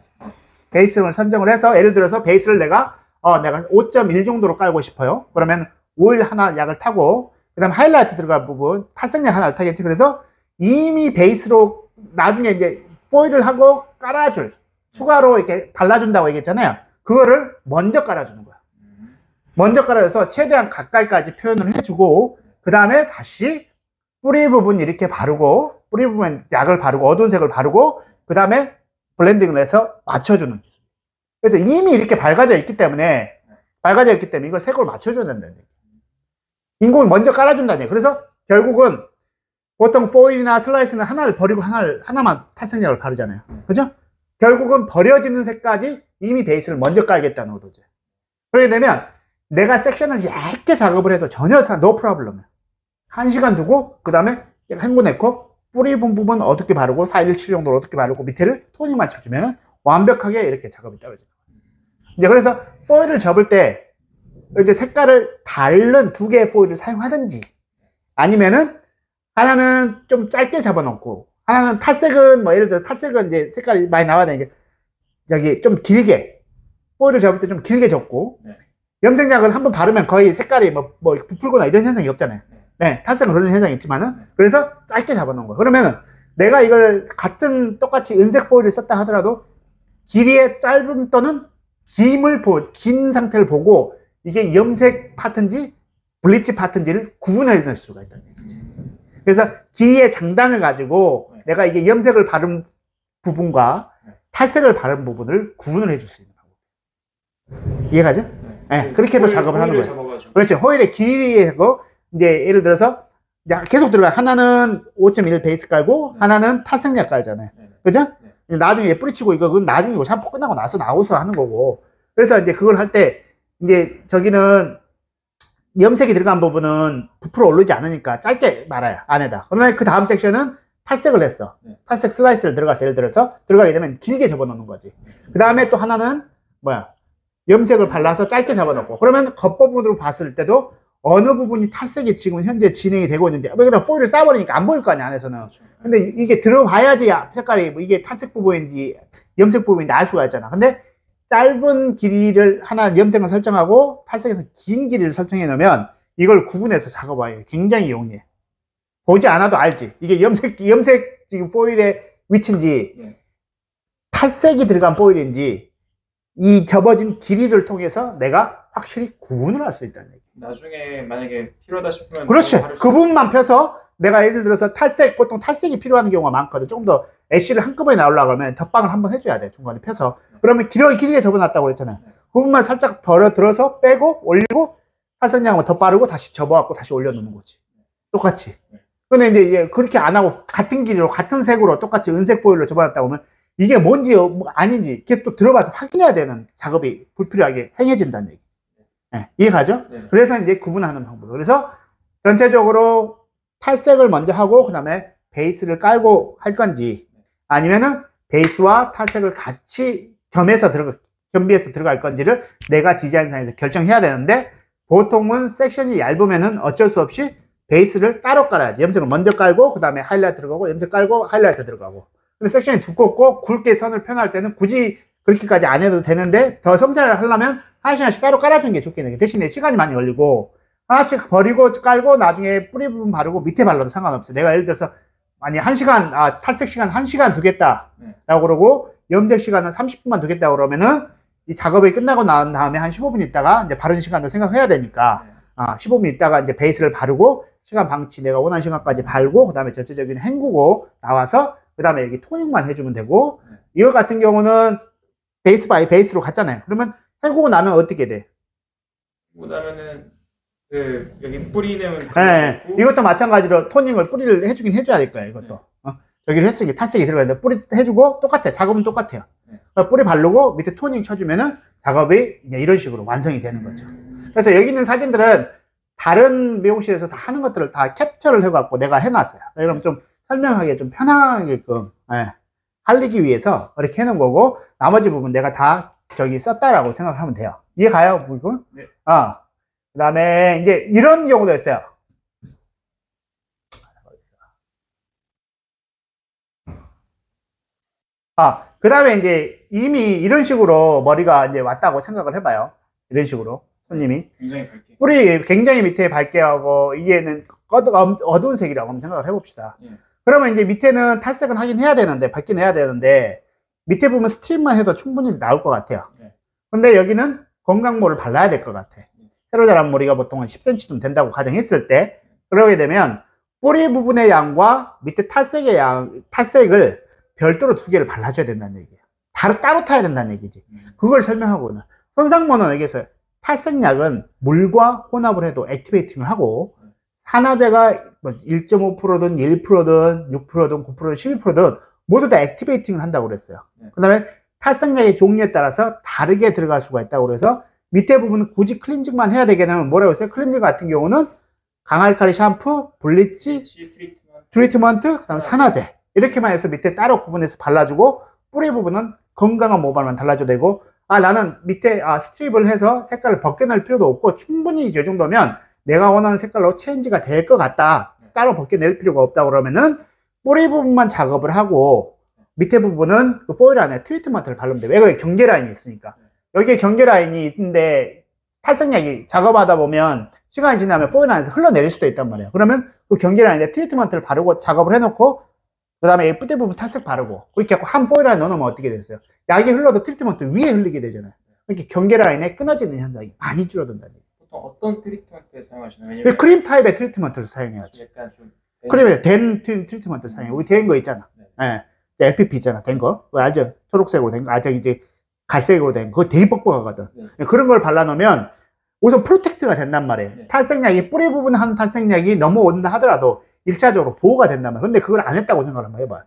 베이스를 선정을 해서 예를 들어서 베이스를 내가 5.1 정도로 깔고 싶어요. 그러면 오일 하나 약을 타고 그 다음 하이라이트 들어갈 부분 탈색약 하나를 타겠지. 그래서 이미 베이스로 나중에 이제 포일을 하고 깔아줄 추가로 이렇게 발라준다고 얘기했잖아요. 그거를 먼저 깔아주는 거야. 먼저 깔아줘서 최대한 가까이까지 표현을 해주고 그 다음에 다시 뿌리 부분 이렇게 바르고 뿌리 부분 약을 바르고 어두운 색을 바르고 그 다음에 블렌딩을 해서 맞춰주는. 그래서 이미 이렇게 밝아져 있기 때문에 이걸 색을 맞춰줘야 된다는 얘기. 인공이 먼저 깔아준다는 얘기. 그래서 결국은 보통 포일이나 슬라이스는 하나를 버리고 하나만 탈색약을 바르잖아요. 그죠? 결국은 버려지는 색까지 이미 베이스를 먼저 깔겠다는 거죠. 그렇게 되면 내가 섹션을 얇게 작업을 해도 전혀 노 프로블럼이야. 1시간 두고 그 다음에 헹궈냈고 뿌리 부분 어둡게 바르고 417 정도로 어둡게 바르고 밑에를 토닝 맞춰주면 완벽하게 이렇게 작업이 떨어져요. 이제 그래서 포일을 접을 때 이제 색깔을 다른 두 개의 포일을 사용하든지 아니면은 하나는 좀 짧게 잡아놓고 하나는 탈색은 예를 들어 탈색은 이제 색깔이 많이 나와야 되는 게 좀 길게 포일을 접을 때 좀 길게 접고 염색약은 한번 바르면 거의 색깔이 부풀거나 이런 현상이 없잖아요. 네, 탈색은 그런 현상이 있지만은 그래서 짧게 잡아놓은 거예요. 그러면은 내가 이걸 똑같이 은색 포일을 썼다 하더라도 길이의 짧음 또는 긴 상태를 보고 이게 염색 파트인지 블리치 파트인지를 구분해낼 수가 있다는 얘기지. 그래서 길이의 장단을 가지고 내가 이게 염색을 바른 부분과 탈색을 바른 부분을 구분을 해줄 수 있는 방법. 이해가죠? 네, 그렇게 해서 작업을 하는 거예요. 그렇죠. 호일의 길이하고 이제 예를 들어서 계속 들어가. 하나는 5.1 베이스 깔고 하나는 탈색약 깔잖아요. 그죠? 나중에 뿌리치고 그건 나중에 샴푸 끝나고 나와서 하는 거고. 그래서 이제 그걸 할 때 이제 저기는 염색이 들어간 부분은 부풀어 오르지 않으니까 짧게 말아요. 안에다. 그러면 그 다음 섹션은 탈색을 했어. 탈색 슬라이스를 들어가서 예를 들어서 들어가게 되면 길게 접어놓는 거지. 그 다음에 또 하나는 염색을 발라서 짧게 잡아놓고 그러면 겉부분으로 봤을 때도 어느 부분이 탈색이 지금 현재 진행이 되고 있는지 왜 그래 포일을 싸버리니까 안 보일 거 아니야 안에서는. 근데 이게 들어봐야지 색깔이 이게 탈색 부분인지 염색 부분인지 알 수가 있잖아. 근데 짧은 길이를 하나 염색을 설정하고 탈색에서 긴 길이를 설정해 놓으면 이걸 구분해서 작업하기 굉장히 용이해. 보지 않아도 알지. 이게 염색 지금 포일의 위치인지 탈색이 들어간 포일인지 이 접어진 길이를 통해서 내가 확실히 구분을 할 수 있다는 얘기. 나중에 만약에 필요하다 싶으면 그렇지. 그 부분만 펴서 내가 예를 들어서 보통 탈색이 필요한 경우가 많거든. 조금 더 애쉬를 한꺼번에 나오려고 하면 덧방을 한번 해줘야 돼. 중간에 펴서. 그러면 길게 접어놨다고 그랬잖아요. 그 부분만 살짝 들어서 빼고 올리고 탈색약을 더 바르고 다시 접어갖고 다시 올려놓는 거지. 똑같이. 근데 이제 그렇게 안 하고 같은 길이로 같은 색으로 똑같이 은색 포일로 접어놨다 보면 이게 뭔지 아닌지 계속 또 들어봐서 확인해야 되는 작업이 불필요하게 행해진다는 얘기. 네, 이해가죠? 네. 그래서 이제 구분하는 방법. 그래서 전체적으로 탈색을 먼저 하고 그 다음에 베이스를 깔고 할 건지 아니면은 베이스와 탈색을 같이 겸비해서 들어갈 건지를 내가 디자인상에서 결정해야 되는데 보통은 섹션이 얇으면은 어쩔 수 없이 베이스를 따로 깔아야지. 염색을 먼저 깔고 그 다음에 하이라이트 들어가고 염색 깔고 하이라이트 들어가고. 근데 섹션이 두껍고 굵게 선을 표현할 때는 굳이 그렇게까지 안 해도 되는데 더 섬세하게 하려면 하나씩 따로 깔아주는 게 좋겠네. 대신에 시간이 많이 걸리고 하나씩 버리고 깔고 나중에 뿌리 부분 바르고 밑에 발라도 상관없어. 내가 예를 들어서 만약 탈색 시간 1시간 두겠다 라고 그러고 염색 시간은 30분만 두겠다 그러면은 이 작업이 끝나고 난 다음에 한 15분 있다가 이제 바르는 시간도 생각해야 되니까 15분 있다가 이제 베이스를 바르고 시간 방치 내가 원하는 시간까지 바르고 그 다음에 전체적인 헹구고 나와서 그 다음에 여기 토닝만 해주면 되고 이거 같은 경우는 베이스 바이 베이스로 갔잖아요. 그러면 헹구고 나면 어떻게 돼? 보다면은 그 여기 뿌리는 예, 이것도 마찬가지로 토닝을 뿌리를 해주긴 해줘야 될 거야, 이것도. 저기를 했으니 탈색이 들어가는데 뿌리 해주고 똑같아. 작업은 똑같아요. 뿌리 바르고 밑에 토닝 쳐주면은 작업이 이제 이런 식으로 완성이 되는 거죠. 그래서 여기 있는 사진들은 다른 미용실에서 다 하는 것들을 다 캡처를 해갖고 내가 해놨어요. 그럼 좀 설명하기 좀 편하게끔, 살리기 위해서 이렇게 해놓은 거고, 나머지 부분 내가 다 저기 썼다라고 생각하면 돼요. 이해 가요, 부분? 네. 그 다음에 이제 이런 경우도 있어요. 그 다음에 이제 이미 이런 식으로 머리가 이제 왔다고 생각을 해봐요. 이런 식으로. 손님이. 굉장히 밝게. 뿌리 굉장히 밑에 밝게 하고, 이게는 어두운 색이라고 한번 생각을 해봅시다. 예. 그러면 이제 밑에는 탈색은 하긴 해야 되는데, 밝긴 해야 되는데, 밑에 보면 스트립만 해도 충분히 나올 것 같아요. 네. 근데 여기는 건강모를 발라야 될 것 같아. 새로 자란 머리가 보통 한 10cm 좀 된다고 가정했을 때, 그러게 되면 뿌리 부분의 양과 밑에 탈색의 탈색을 별도로 두 개를 발라줘야 된다는 얘기예요. 따로 타야 된다는 얘기지. 그걸 설명하고는. 손상모는 여기서 탈색약은 물과 혼합을 해도 액티베이팅을 하고, 산화제가 1.5%든 1%든 6%든 9%든 12%든 모두 다 액티베이팅을 한다고 그랬어요. 그 다음에 탈색약의 종류에 따라서 다르게 들어갈 수가 있다고 그래서 밑에 부분은 굳이 클렌징만 해야 되게 되면 뭐라고 했어요? 클렌징 같은 경우는 강알칼리 샴푸, 블리치, 트리트먼트, 그 다음에 산화제 이렇게만 해서 밑에 따로 구분해서 발라주고, 뿌리 부분은 건강한 모발만 발라줘도 되고, 나는 밑에 스트립을 해서 색깔을 벗겨낼 필요도 없고 충분히 이 정도면 내가 원하는 색깔로 체인지가 될 것 같다, 따로 벗겨낼 필요가 없다 그러면은 뿌리 부분만 작업을 하고 밑에 부분은 그 포일 안에 트리트먼트를 바르면 돼. 왜 그래? 경계 라인이 있으니까. 여기에 경계 라인이 있는데 탈색약이 작업하다 보면 시간이 지나면 포일 안에서 흘러내릴 수도 있단 말이에요. 그러면 그 경계 라인에 트리트먼트를 바르고 작업을 해놓고, 그 다음에 이 뿌리 부분 탈색 바르고 이렇게 한 포일 안에 넣어놓으면 어떻게 됐어요? 약이 흘러도 트리트먼트 위에 흘리게 되잖아요. 이렇게 경계 라인에 끊어지는 현상이 많이 줄어든다는 얘기예요. 보통 어떤 트리트먼트를 사용하시나요? 왜냐면 크림 타입의 트리트먼트를 사용해야지. 약간 좀 크림에 된 트리트먼트를 사용해. 우리 된 거 있잖아. LPP 있잖아. 된 거. 그거 알죠? 초록색으로 된 거. 저기 이제 갈색으로 된 거. 그거 되게 뻑뻑하거든. 그런 걸 발라놓으면 우선 프로텍트가 된단 말이에요. 탈색약이 뿌리 부분 한 탈색약이 넘어온다 하더라도 1차적으로 보호가 된단 말이에요. 근데 그걸 안 했다고 생각을 한번 해봐요.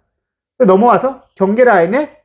넘어와서 경계 라인에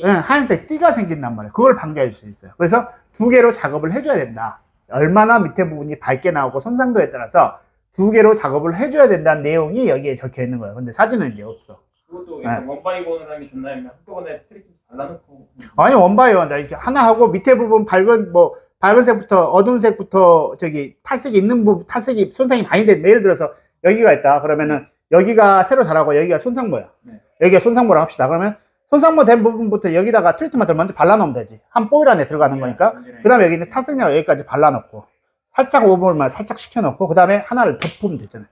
하얀색 띠가 생긴단 말이에요. 그걸 방지할 수 있어요. 그래서 두 개로 작업을 해줘야 된다. 얼마나 밑에 부분이 밝게 나오고 손상도에 따라서 두 개로 작업을 해줘야 된다는 내용이 여기에 적혀 있는 거예요. 근데 사진은 이제 없어. 그것도 원바이원을 하는 게 좋나요? 아니면 한꺼번에 트리트먼트 발라놓고? 아니, 원바이원. 이렇게 하나 하고 밑에 부분 밝은 색부터 어두운 색부터 저기 탈색이 있는 부분, 탈색이 손상이 많이 된, 예를 들어서 여기가 있다. 그러면은 여기가 새로 자라고 여기가 손상모야. 여기가 손상모라 합시다. 그러면 손상모 된 부분부터 여기다가 트리트먼트를 먼저 발라놓으면 되지. 한 포일 안에 들어가는 거니까. 그 다음에 여기 있는 탈색약 여기까지 발라놓고 살짝 오버만 살짝 식혀놓고 그 다음에 하나를 덮으면 되잖아요.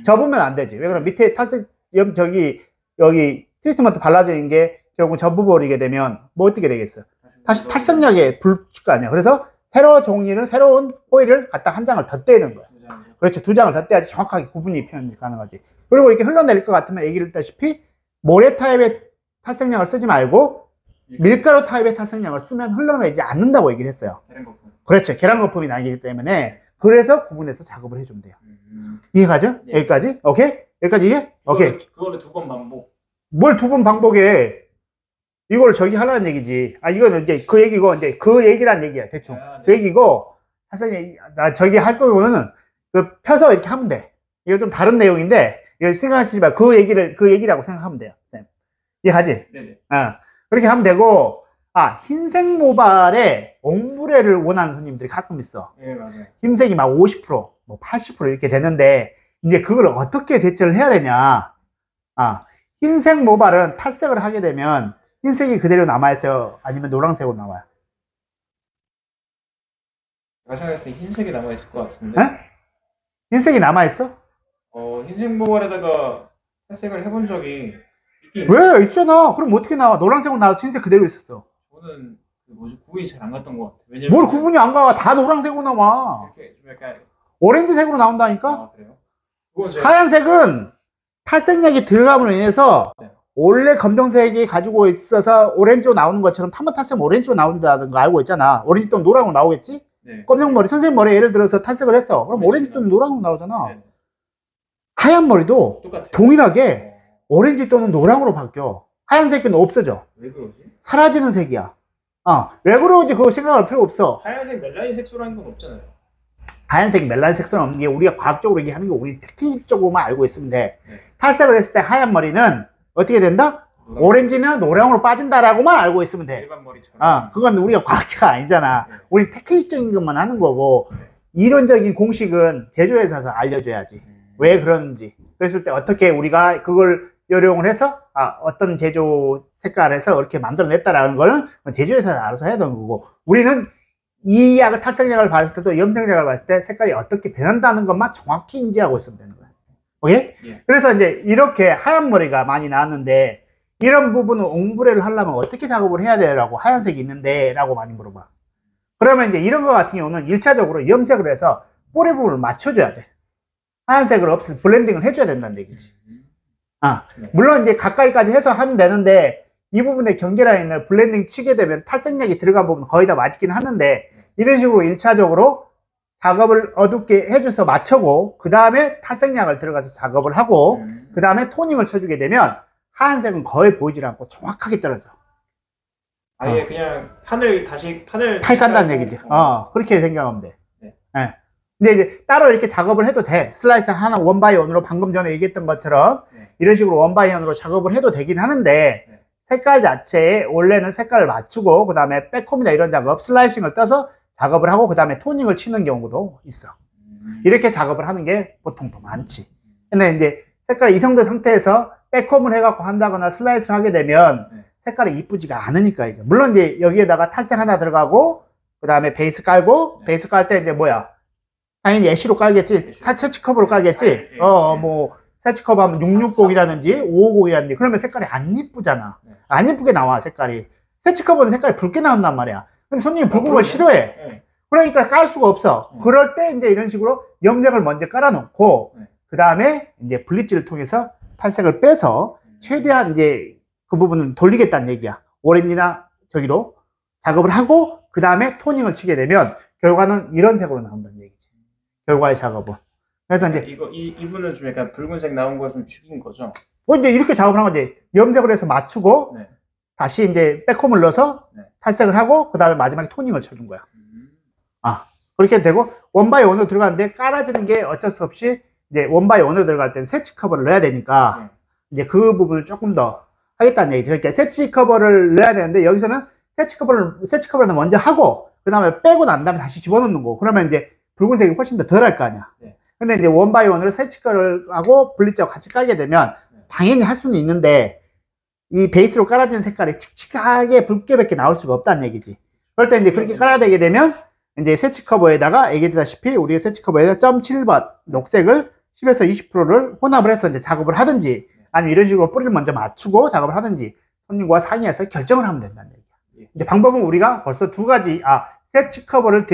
접으면 안 되지. 왜 그러면 밑에 탈색 여기 트리트먼트 발라지는 게 결국 접어버리게 되면 뭐 어떻게 되겠어요? 다시 탈색약에 불칠 거 아니야. 그래서 새로운 포일을 갖다 한 장을 덧대는 거야. 그렇죠. 두 장을 덧대야지 정확하게 구분이 표현이 가능하지. 그리고 이렇게 흘러내릴 것 같으면 얘기를 했다시피 모래 타입의 탈색약을 쓰지 말고 밀가루 타입의 탈색약을 쓰면 흘러내지 않는다고 얘기를 했어요. 그렇죠. 계란 거품이 나기 때문에 그래서 구분해서 작업을 해주면 돼요. 이해가죠? 네. 여기까지? 오케이? 여기까지 이해? 오케이. 그거를 2번 반복. 뭘 2번 반복해? 이걸 저기 하라는 얘기지. 이거는 이제 그 얘기고, 이제 그 얘기란 얘기야, 대충. 네. 그 얘기고, 사실, 저기 할 거고는, 펴서 이렇게 하면 돼. 이거 좀 다른 내용인데, 이거 생각하지 마. 그 얘기라고 생각하면 돼요. 쌤. 이해하지? 네네. 그렇게 하면 되고, 흰색 모발에 옴브레를 원하는 손님들이 가끔 있어. 네, 맞아요. 흰색이 막 50%, 뭐 80% 이렇게 되는데, 이제 그걸 어떻게 대처를 해야 되냐. 흰색 모발은 탈색을 하게 되면, 흰색이 그대로 남아있어요? 아니면 노란색으로 나와요? 제가 생각했을 때 흰색이 남아있을 것 같은데. 에? 흰색이 남아있어? 흰색 모발에다가 탈색을 해본 적이 있긴 왜? 있잖아. 그럼 어떻게 나와? 노란색으로 나와서 흰색 그대로 있었어. 저는 구분이 잘 안 갔던 것 같아요. 왜냐면 뭘 구분이 안 가? 다 노란색으로 나와. 이렇게 좀 약간 오렌지색으로 나온다니까? 그래요? 그건 제가 하얀색은 탈색약이 들어감으로 인해서 원래 검정색이 가지고 있어서 오렌지로 나오는 것처럼 한번 탈색하면 오렌지로 나온다는 거 알고 있잖아. 오렌지 또 노란으로 나오겠지? 네. 검정 머리, 선생님 머리에 예를 들어서 탈색을 했어. 그럼 오렌지 또는 노랑으로 나오잖아. 네. 하얀 머리도 똑같아요. 동일하게 오렌지 또는 노랑으로 바뀌어. 하얀색은 없어져. 왜 그러지? 사라지는 색이야. 왜 그러지? 그거 생각할 필요 없어. 하얀색 멜라닌 색소라는 건 없잖아요. 하얀색, 멜라닌 색소는 없는 게 우리가 과학적으로 얘기하는 게 우리 테크닉적으로만 알고 있으면 돼. 네. 탈색을 했을 때 하얀 머리는 어떻게 된다? 노랑. 오렌지나 노랑으로 빠진다라고만 알고 있으면 돼. 일반 머리처럼. 그건 우리가 과학자가 아니잖아. 네. 우리 테크닉적인 것만 하는 거고, 네. 이론적인 공식은 제조회사에서 알려줘야지. 왜 그러는지. 그랬을 때 어떻게 우리가 그걸 요령을 해서, 어떤 제조 색깔에서 이렇게 만들어냈다라는 거는 제조회사에서 알아서 해야 되는 거고, 우리는 이 약을, 탈색약을 바를 때도 염색약을 바를 때 색깔이 어떻게 변한다는 것만 정확히 인지하고 있으면 되는 거야. 오케이? 예. 그래서 이제 이렇게 하얀 머리가 많이 나왔는데, 이런 부분을 옹브레를 하려면 어떻게 작업을 해야 돼라고, 하얀색이 있는데 라고 많이 물어봐. 그러면 이제 이런 거 같은 경우는 1차적으로 염색을 해서 뿌리 부분을 맞춰줘야 돼. 하얀색을 없애서 블렌딩을 해줘야 된다는 얘기지. 물론 이제 가까이까지 해서 하면 되는데, 이 부분에 경계 라인을 블렌딩 치게 되면 탈색약이 들어간 부분 거의 다 맞긴 하는데, 이런 식으로 1차적으로 작업을 어둡게 해줘서 맞추고, 그 다음에 탈색약을 들어가서 작업을 하고, 그 다음에 토닝을 쳐주게 되면 하얀색은 거의 보이질 않고 정확하게 떨어져. 아예 그냥 판을 다시 탈간다는 얘기지. 그렇게 생각하면 돼. 네. 네. 근데 이제 따로 이렇게 작업을 해도 돼. 슬라이스 하나 원바이원으로 방금 전에 얘기했던 것처럼 이런 식으로 원바이원으로 작업을 해도 되긴 하는데, 색깔 자체에 원래는 색깔을 맞추고 그 다음에 백홈이나 이런 작업, 슬라이싱을 떠서 작업을 하고 그 다음에 토닝을 치는 경우도 있어. 이렇게 작업을 하는 게 보통 더 많지. 근데 이제 색깔 이성도 상태에서 백홈을 해갖고 한다거나 슬라이스를 하게 되면 색깔이 이쁘지가 않으니까 이게. 물론 이제 여기에다가 탈색 하나 들어가고 그 다음에 베이스 깔고, 베이스 깔 때 이제 뭐야, 당연히 애쉬로 깔겠지, 세치컵으로 깔겠지. 뭐 세치컵 하면 660이라든지 550이라든지 그러면 색깔이 안 이쁘잖아. 안 이쁘게 나와 색깔이. 세치컵은 색깔이 붉게 나온단 말이야. 근데 손님이 붉은 걸 싫어해. 그러니까 깔 수가 없어. 그럴 때 이제 이런 식으로 염색을 먼저 깔아놓고 그 다음에 이제 블리치를 통해서 탈색을 빼서 최대한 이제 그 부분은 돌리겠다는 얘기야. 오렌지나 저기로 작업을 하고 그 다음에 토닝을 치게 되면 결과는 이런 색으로 나온다는 얘기지. 결과의 작업은. 그래서 이제 이분은 좀 약간 붉은색 나온 거 좀 죽인 거죠. 이제 이렇게 작업을 한 거지. 염색을 해서 맞추고 다시 이제 백홈을 넣어서 탈색을 하고 그 다음에 마지막에 토닝을 쳐준 거야. 그렇게 되고 원바이 원으로 들어가는데 깔아지는 게 어쩔 수 없이 이제 원바이 원으로 들어갈 때는 세치 커버를 넣어야 되니까 이제 그 부분을 조금 더 하겠다는 얘기죠. 그러니까 세치 커버를 넣어야 되는데 여기서는 세치 커버를 먼저 하고 그 다음에 빼고 난 다음에 다시 집어넣는 거. 그러면 이제 붉은색이 훨씬 더 덜 할 거 아니야. 근데 이제 원바이 원으로 세치 커버를 하고 블리치하고 같이 깔게 되면 당연히 할 수는 있는데 이 베이스로 깔아진 색깔이 칙칙하게 붉게밖에 나올 수가 없다는 얘기지. 그럴 때 이제 그렇게 깔아야 되게 되면 이제 세치 커버에다가 얘기했다시피 우리가 세치 커버에다 0.7번 녹색을 10에서 20%를 혼합을 해서 이제 작업을 하든지 아니면 이런 식으로 뿌리를 먼저 맞추고 작업을 하든지 손님과 상의해서 결정을 하면 된다는 얘기야. 이제 방법은 우리가 벌써 두 가지, 세치 커버를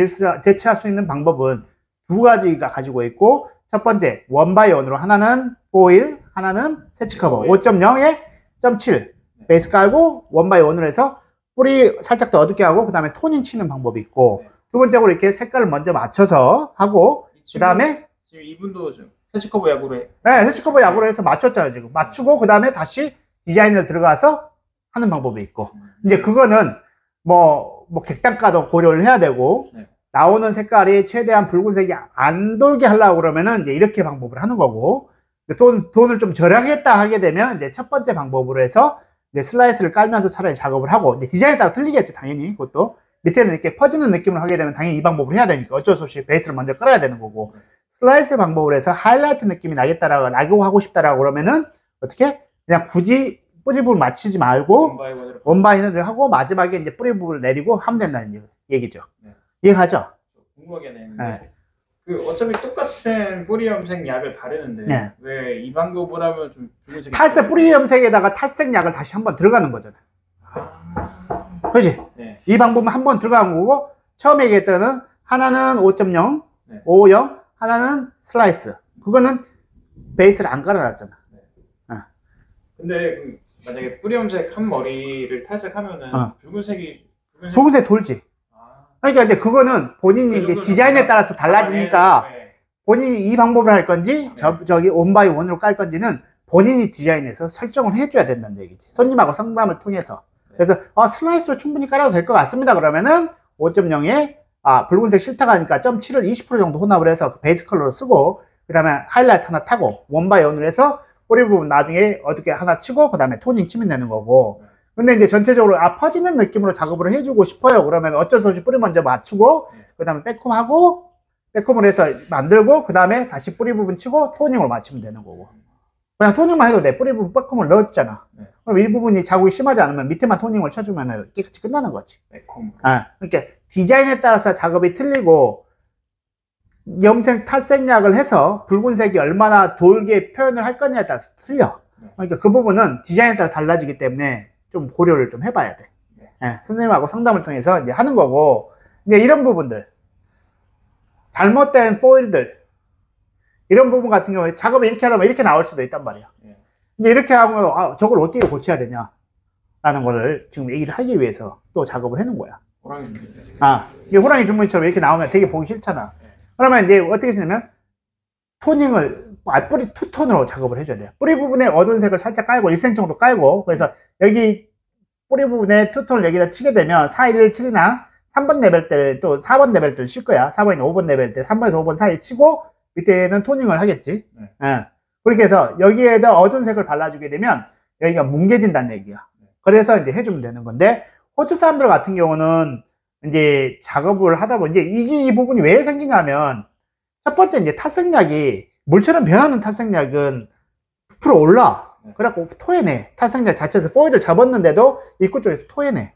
대체할 수 있는 방법은 두 가지가 가지고 있고, 첫 번째 원바이 원으로 하나는 포일, 하나는 세치 커버 5.0에 0.7 베이스 깔고 원바이 원으로 해서 뿌리 살짝 더 어둡게 하고 그 다음에 토닝 치는 방법이 있고, 두 번째로 이렇게 색깔을 먼저 맞춰서 하고 그 다음에 지금 이분도 좀 세치커버 약으로 해. 세치 커버 약으로 해서 맞췄잖아요. 지금 맞추고 그 다음에 다시 디자인을 들어가서 하는 방법이 있고, 이제 그거는 뭐 객단가도 고려를 해야 되고 나오는 색깔이 최대한 붉은색이 안 돌게 하려고 그러면은 이제 이렇게 방법을 하는 거고, 돈을 좀 절약했다 하게 되면 이제 첫 번째 방법으로 해서 이제 슬라이스를 깔면서 차라리 작업을 하고, 이제 디자인에 따라 틀리겠죠. 당연히 그것도 밑에는 이렇게 퍼지는 느낌을 하게 되면 당연히 이 방법을 해야 되니까 어쩔 수 없이 베이스를 먼저 깔아야 되는 거고, 슬라이스 방법으로 해서 하이라이트 느낌이 나고 하고 싶다라고 그러면은 어떻게 그냥 굳이 뿌리 부분 맞추지 말고 원바이너를 하고 마지막에 이제 뿌리 부분을 내리고 하면 된다는 얘기죠. 이해가죠? 궁금하긴 했는데 그 어차피 똑같은 뿌리 염색 약을 바르는데 왜 이 방법을 하면 좀 붉은색이 탈색 뿌리 염색에다가 탈색 약을 다시 한번 들어가는 거잖아. 그렇지? 이 방법은 한번 들어가는 거고, 처음에 얘기했던 하나는 5.0, 5.0, 하나는 슬라이스. 그거는 베이스를 안 깔아놨잖아. 근데 만약에 뿌리 염색 한 머리를 탈색하면은 붉은색 돌지. 그러니까 이제 그거는 본인이 이제 디자인에 따라서 달라지니까 본인이 이 방법을 할 건지 저기 원바이 원으로 깔 건지는 본인이 디자인해서 설정을 해줘야 된다는 얘기지. 손님하고 상담을 통해서. 그래서 슬라이스로 충분히 깔아도 될 것 같습니다. 그러면은 5.0에 붉은색 싫다가 하니까 0.7을 20% 정도 혼합을 해서 베이스 컬러로 쓰고 그 다음에 하이라이트 하나 타고 원바이 원으로 해서 뿌리 부분 나중에 어떻게 하나 치고 그 다음에 토닝 치면 되는 거고. 근데 이제 전체적으로 퍼지는 느낌으로 작업을 해주고 싶어요. 그러면 어쩔 수 없이 뿌리 먼저 맞추고 그 다음에 백홈하고 백홈을 해서 만들고 그 다음에 다시 뿌리 부분 치고 토닝으로 맞추면 되는 거고. 그냥 토닝만 해도 돼. 뿌리 부분 백홈을 넣었잖아. 그럼 이 부분이 자국이 심하지 않으면 밑에만 토닝을 쳐주면 깨끗이 끝나는 거지. 그러니까 디자인에 따라서 작업이 틀리고 염색 탈색약을 해서 붉은색이 얼마나 돌게 표현을 할 거냐에 따라서 틀려. 그러니까 그 부분은 디자인에 따라 달라지기 때문에 좀 고려를 좀 해봐야 돼. 선생님하고 상담을 통해서 이제 하는 거고, 이제 이런 부분들, 잘못된 포일들, 이런 부분 같은 경우에 작업을 이렇게 하다 보면 이렇게 나올 수도 있단 말이야. 이제 이렇게 하면 저걸 어떻게 고쳐야 되냐 라는 거를 지금 얘기를 하기 위해서 또 작업을 해놓은 거야. 호랑이 주문이. 이게 호랑이 주머니처럼 이렇게 나오면 되게 보기 싫잖아. 그러면 이제 어떻게 했냐면 토닝을 뿌리 투톤으로 작업을 해줘야 돼요. 뿌리 부분에 어두운 색을 살짝 깔고 1cm 정도 깔고, 그래서 여기 뿌리 부분에 투톤을 여기다 치게 되면 4.117이나 3번 레벨 때를 또 4번 레벨 때를 칠 거야. 4번이나 5번 레벨 때 3번에서 5번 사이 치고 밑에는 토닝을 하겠지. 그렇게 해서 여기에다 어두운 색을 발라주게 되면 여기가 뭉개진다는 얘기야. 그래서 이제 해주면 되는 건데, 호주 사람들 같은 경우는 이제 작업을 하다 보니 이제 이 부분이 왜 생기냐면, 첫 번째 이제 탈색약이 물처럼 변하는 탈색약은 부풀어 올라. 그래갖고 토해내. 탈색약 자체에서 포일을 잡았는데도 입구 쪽에서 토해내.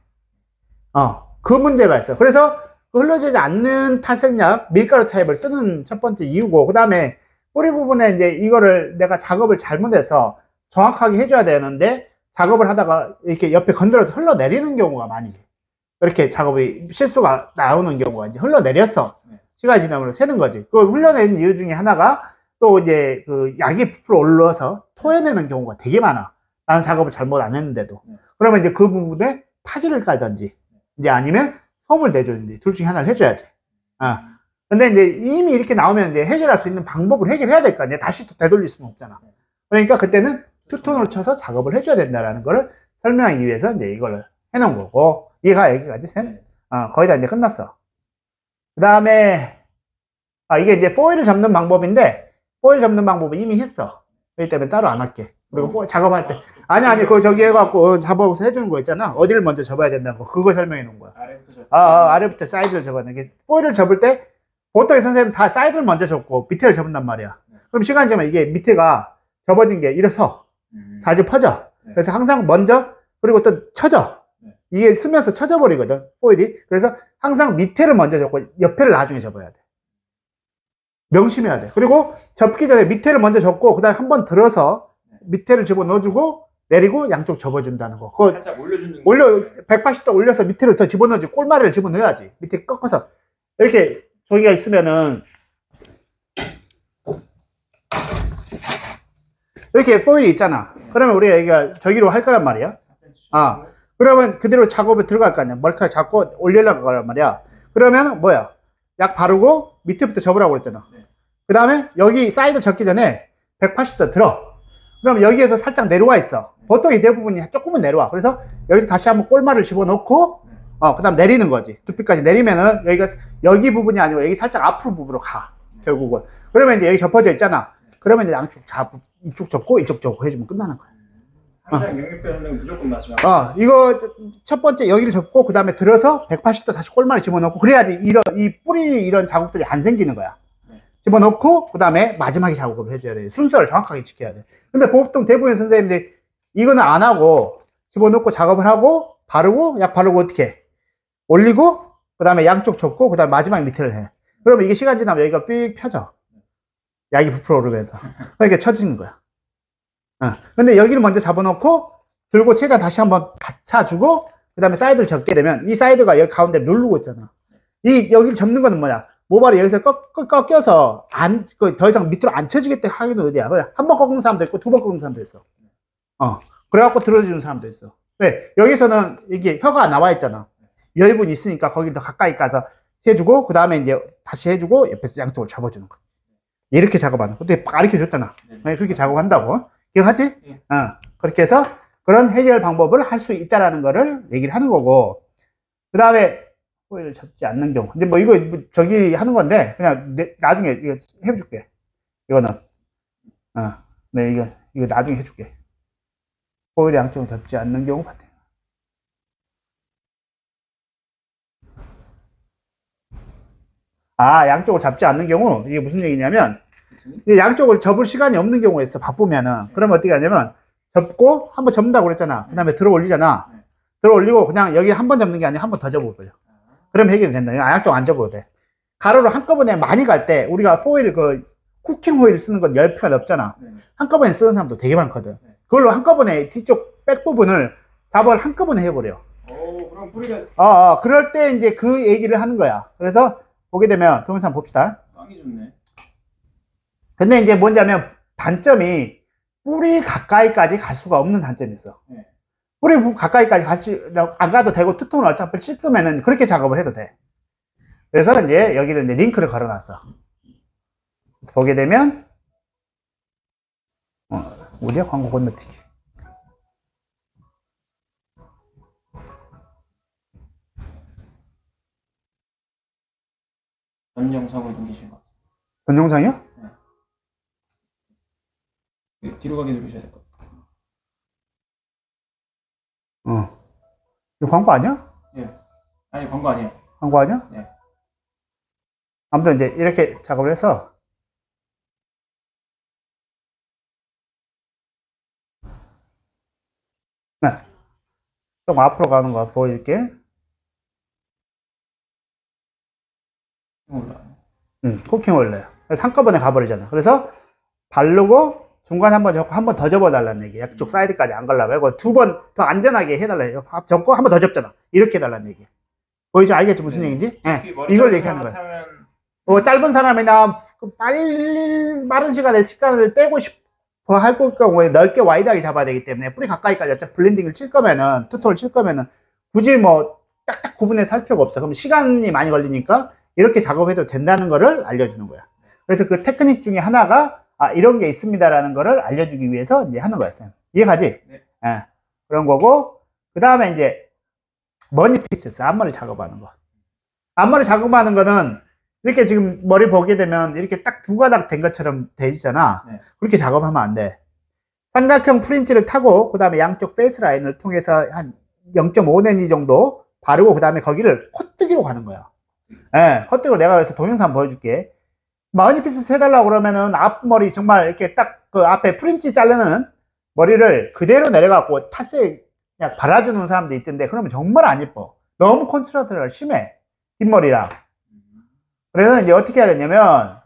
그 문제가 있어. 그래서 그 흘러지지 않는 탈색약 밀가루 타입을 쓰는 첫 번째 이유고, 그 다음에 뿌리 부분에 이제 이거를 내가 작업을 잘못해서 정확하게 해줘야 되는데 작업을 하다가 이렇게 옆에 건드려서 흘러내리는 경우가 많이 이렇게 작업이 실수가 나오는 경우가 이제 흘러내렸어. 시간이 지나면 새는 거지. 그 흘러내린 이유 중에 하나가 또 이제 그 약이 부풀어 올라서 토해내는 경우가 되게 많아. 나는 작업을 잘못 안 했는데도. 그러면 이제 그 부분에 파지를 깔든지 이제 아니면 솜을 내주든지 둘 중에 하나를 해줘야지. 근데 이제 이미 이렇게 나오면 이제 해결할 수 있는 방법을 해결해야 될 거 아니야. 다시 또 되돌릴 수는 없잖아. 그러니까 그때는 투톤으로 쳐서 작업을 해줘야 된다라는 거를 설명하기 위해서 이제 이걸 해놓은 거고, 이해가 여기까지 쌤? 거의 다 이제 끝났어. 그 다음에 이게 이제 포일을 접는 방법인데, 포일 접는 방법은 이미 했어. 그렇기 때문에 따로 안 할게. 그리고 작업할 때 아니 그거 저기 해갖고 잡아서 해주는 거 있잖아. 어디를 먼저 접어야 된다고 그거 설명해 놓은 거야. 아래부터 사이드를 접어야 돼. 포일을 접을 때 보통 선생님 다 사이드를 먼저 접고 밑에를 접는단 말이야. 그럼 시간이 지나면 이게 밑에가 접어진 게 일어서 자주 퍼져. 그래서 항상 먼저, 그리고 또 쳐져. 이게 쓰면서 쳐져 버리거든, 포일이. 그래서 항상 밑에를 먼저 접고 옆에를 나중에 접어야 돼. 명심해야 돼. 그리고 접기 전에 밑에를 먼저 접고 그 다음에 한번 들어서 밑에를 집어넣어주고 내리고 양쪽 접어준다는 거. 그거 살짝 올려주는 180도 올려서 밑으로 더 집어넣어야지. 꼴마리를 집어넣어야지. 밑에 꺾어서 이렇게 저기가 있으면은 이렇게 포일이 있잖아. 그러면 우리가 여기가 저기로 할 거란 말이야. 그러면 그대로 작업에 들어갈 거 아니야. 머리카락 잡고 올리려고 하란 말이야. 그러면 뭐야? 약 바르고 밑에부터 접으라고 그랬잖아. 그 다음에 여기 사이드 접기 전에 180도 들어. 그럼 여기에서 살짝 내려와 있어. 보통 이 대부분이 조금은 내려와. 그래서 여기서 다시 한번 꼴마를 집어넣고 그 다음 내리는 거지. 두피까지 내리면은 여기 부분이 아니고 여기 살짝 앞으로 부분으로 가. 결국은. 그러면 이제 여기 접어져 있잖아. 그러면 이제 양쪽 이쪽 접고 이쪽 접고 해주면 끝나는 거야. 항상 영역표는 무조건 마지막. 이거 첫 번째 여기를 접고 그 다음에 들어서 180도 다시 꼴마를 집어넣고, 그래야지 이 뿌리 이런 자국들이 안 생기는 거야. 집어넣고 그 다음에 마지막에 작업을 해줘야 돼. 순서를 정확하게 지켜야 돼. 근데 보통 대부분 선생님들이 이거는 안 하고 집어넣고 작업을 하고 바르고 약 바르고 어떻게 해? 올리고 그 다음에 양쪽 접고 그 다음에 마지막 밑에를 해. 그러면 이게 시간 지나면 여기가 삑 펴져. 약이 부풀어 오르면서. 그러니까 쳐지는 거야. 근데 여기를 먼저 잡아놓고 들고 최대한 다시 한번 받쳐주고 그 다음에 사이드를 접게 되면 이 사이드가 여기 가운데 누르고 있잖아. 여기를 접는 거는 뭐냐? 모발이 여기서 꺾여서 더 이상 밑으로 안 쳐지겠다 하기는 어디야. 한 번 꺾는 사람도 있고 두 번 꺾는 사람도 있어. 그래갖고 들어주는 사람도 있어. 왜? 여기서는 이게 혀가 나와 있잖아. 여유분이 있으니까 거기 더 가까이 가서 해주고, 그 다음에 이제 다시 해주고, 옆에서 양쪽을 접어주는 거. 이렇게 작업하는 거. 그때 가르쳐 줬잖아. 그렇게 작업한다고. 기억하지? 그렇게 해서 그런 해결 방법을 할 수 있다라는 거를 얘기를 하는 거고, 그 다음에 포일을 접지 않는 경우. 근데 뭐 이거 저기 하는 건데, 그냥 나중에 이거 해줄게. 이거는. 네, 이거 나중에 해줄게. 포일 양쪽을 접지 않는 경우 같아요. 양쪽을 잡지 않는 경우, 이게 무슨 얘기냐면, 양쪽을 접을 시간이 없는 경우에 있어, 바쁘면은. 그러면 어떻게 하냐면, 접고, 한번 접는다고 그랬잖아. 그 다음에 들어 올리잖아. 들어 올리고, 그냥 여기 한 번 접는 게 아니라 한 번 더 접어버려. 그럼 해결이 된다. 양쪽 안 접어도 돼. 가로로 한꺼번에 많이 갈 때, 우리가 포일, 쿠킹 호일 쓰는 건 10표가 넘잖아. 한꺼번에 쓰는 사람도 되게 많거든. 그걸로 한꺼번에 뒤쪽 백 부분을 작업을 한꺼번에 해버려. 그럼 뿌리가. 그럴 때 이제 그 얘기를 하는 거야. 그래서 보게 되면, 동영상 봅시다. 빵이 좋네. 근데 이제 뭔지하면 단점이 뿌리 가까이까지 갈 수가 없는 단점이 있어. 뿌리 가까이까지 안 가도 되고 투톤을 어차피 칠 거면은 그렇게 작업을 해도 돼. 그래서 이제 여기를 이제 링크를 걸어놨어. 그래서 보게 되면, 어디야? 광고 건너뛰기. 전 영상을 넘기신 것 같아요. 본 영상이요? 네. 뒤로 가게 누르셔야 될 것 같아요. 이거 광고 아니야? 예. 아니, 광고 아니에요. 광고 아니야? 네. 아무튼 이제 이렇게 작업을 해서, 좀 앞으로 가는 거 보여줄게. 올라와요. 쿠킹 올려요. 그래서 한꺼번에 가버리잖아. 그래서 바르고 중간 한번 접고 한 번 더 접어달라는 얘기. 양쪽 사이드까지 안 가려고. 두 번 더 안전하게 해달라요. 접고 한 번 더 접잖아. 이렇게 해달라는 얘기. 보이죠? 알겠죠? 무슨 얘기인지? 이걸 얘기하는 거야. 짧은 사람이나 빨리 마른 시간을 빼고 싶어 할 경우에 넓게 와이드하게 잡아야 되기 때문에 뿌리 가까이까지 어차피 블렌딩을 칠 거면은, 투톤을 칠 거면은 굳이 뭐 딱딱 구분해서 할 필요가 없어. 그럼 시간이 많이 걸리니까 이렇게 작업해도 된다는 거를 알려주는 거야. 그래서 그 테크닉 중에 하나가 이런 게 있습니다라는 거를 알려주기 위해서 이제 하는 거였어요. 이해가지? 네. 그런 거고, 그 다음에 이제 머니 피스에서 앞머리 작업하는 거. 앞머리 작업하는 거는 이렇게 지금 머리 보게 되면 이렇게 딱 두 가닥 된 것처럼 돼 있잖아. 그렇게 작업하면 안 돼. 삼각형 프린지를 타고 그 다음에 양쪽 페이스 라인을 통해서 한 0.5mm 정도 바르고 그 다음에 거기를 콧뜨기로 가는 거야. 콧뜨기로 내가 그래서 동영상 보여줄게. 머니피스 해달라고 그러면은 앞머리 정말 이렇게 딱 그 앞에 프린지 자르는 머리를 그대로 내려갖고 탓에 그냥 발라주는 사람도 있던데 그러면 정말 안 예뻐. 너무 컨트라스트가 심해. 뒷머리랑. 그래서 이제 어떻게 해야 되냐면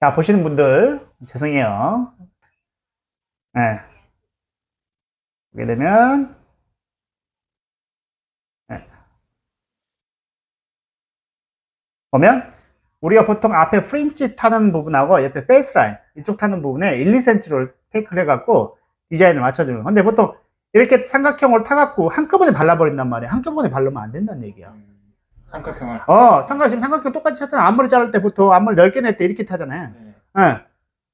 자, 보시는 분들 죄송해요. 보게 되면 보면 우리가 보통 앞에 프린지 타는 부분하고 옆에 페이스라인 이쪽 타는 부분에 1, 2cm로 테이크를 해갖고 디자인을 맞춰주는 건데 보통 이렇게 삼각형으로 타갖고 한꺼번에 발라버린단 말이야. 한꺼번에 바르면 안 된다는 얘기야. 삼각형을. 지금 삼각형 똑같이 탔잖아. 앞머리 자를 때 보통 앞머리 넓게 낼 때 이렇게 타잖아요.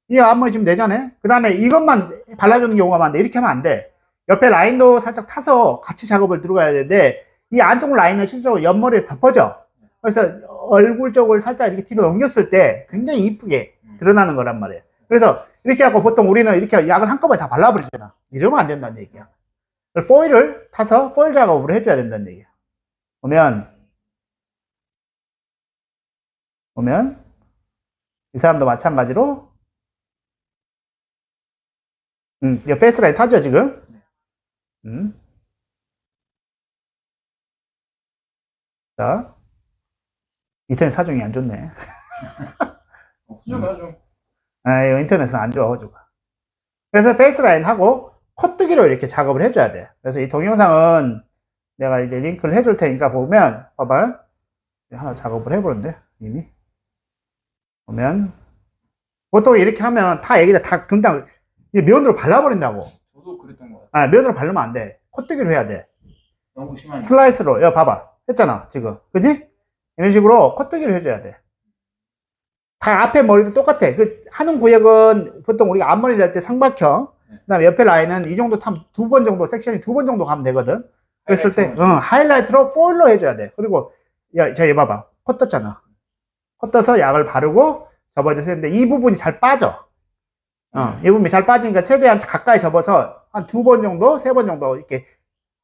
이 앞머리 지금 내잖아요. 그 다음에 이것만 발라주는 경우가 많은데 이렇게 하면 안 돼. 옆에 라인도 살짝 타서 같이 작업을 들어가야 되는데 이 안쪽 라인은 실제로 옆머리에 덮어져. 그래서 얼굴 쪽을 살짝 이렇게 뒤로 넘겼을 때 굉장히 이쁘게 드러나는 거란 말이에요. 그래서 이렇게 하고 보통 우리는 이렇게 약을 한꺼번에 다 발라버리잖아. 이러면 안 된다는 얘기야. 포일을 타서 포일 작업을 해줘야 된다는 얘기야. 보면 이 사람도 마찬가지로 이 페이스라인 타죠 지금. 자, 인터넷 사정이 안 좋네. 호주가 좀. 이거 인터넷은 안 좋아, 호주가. 그래서 페이스라인 하고 콧뜨기로 이렇게 작업을 해줘야 돼. 그래서 이 동영상은 내가 이제 링크를 해줄 테니까 보면, 봐봐요. 하나 작업을 해보는데, 이미. 보면, 보통 이렇게 하면 다 여기다 다 금방 이게 면으로 발라버린다고. 저도 그랬던 것 같아요. 아, 면으로 바르면 안 돼. 콧대기로 해야 돼. 너무 심하니까. 슬라이스로. 야, 봐봐. 했잖아, 지금. 그지? 이런 식으로 콧대기로 해줘야 돼. 다 앞에 머리도 똑같아. 그, 하는 구역은 보통 우리가 앞머리 낼 때 삼각형, 그 다음에 옆에 라인은 이 정도 두 번 정도, 섹션이 2번 정도 가면 되거든. 그랬을 때, 하이라이트로 포일로 해줘야 돼. 그리고, 야, 저, 얘 봐봐. 코 떴잖아. 코 떠서 약을 바르고 접어줘야 되는데, 이 부분이 잘 빠져. 이 부분이 잘 빠지니까 최대한 가까이 접어서 한 2번 정도, 3번 정도 이렇게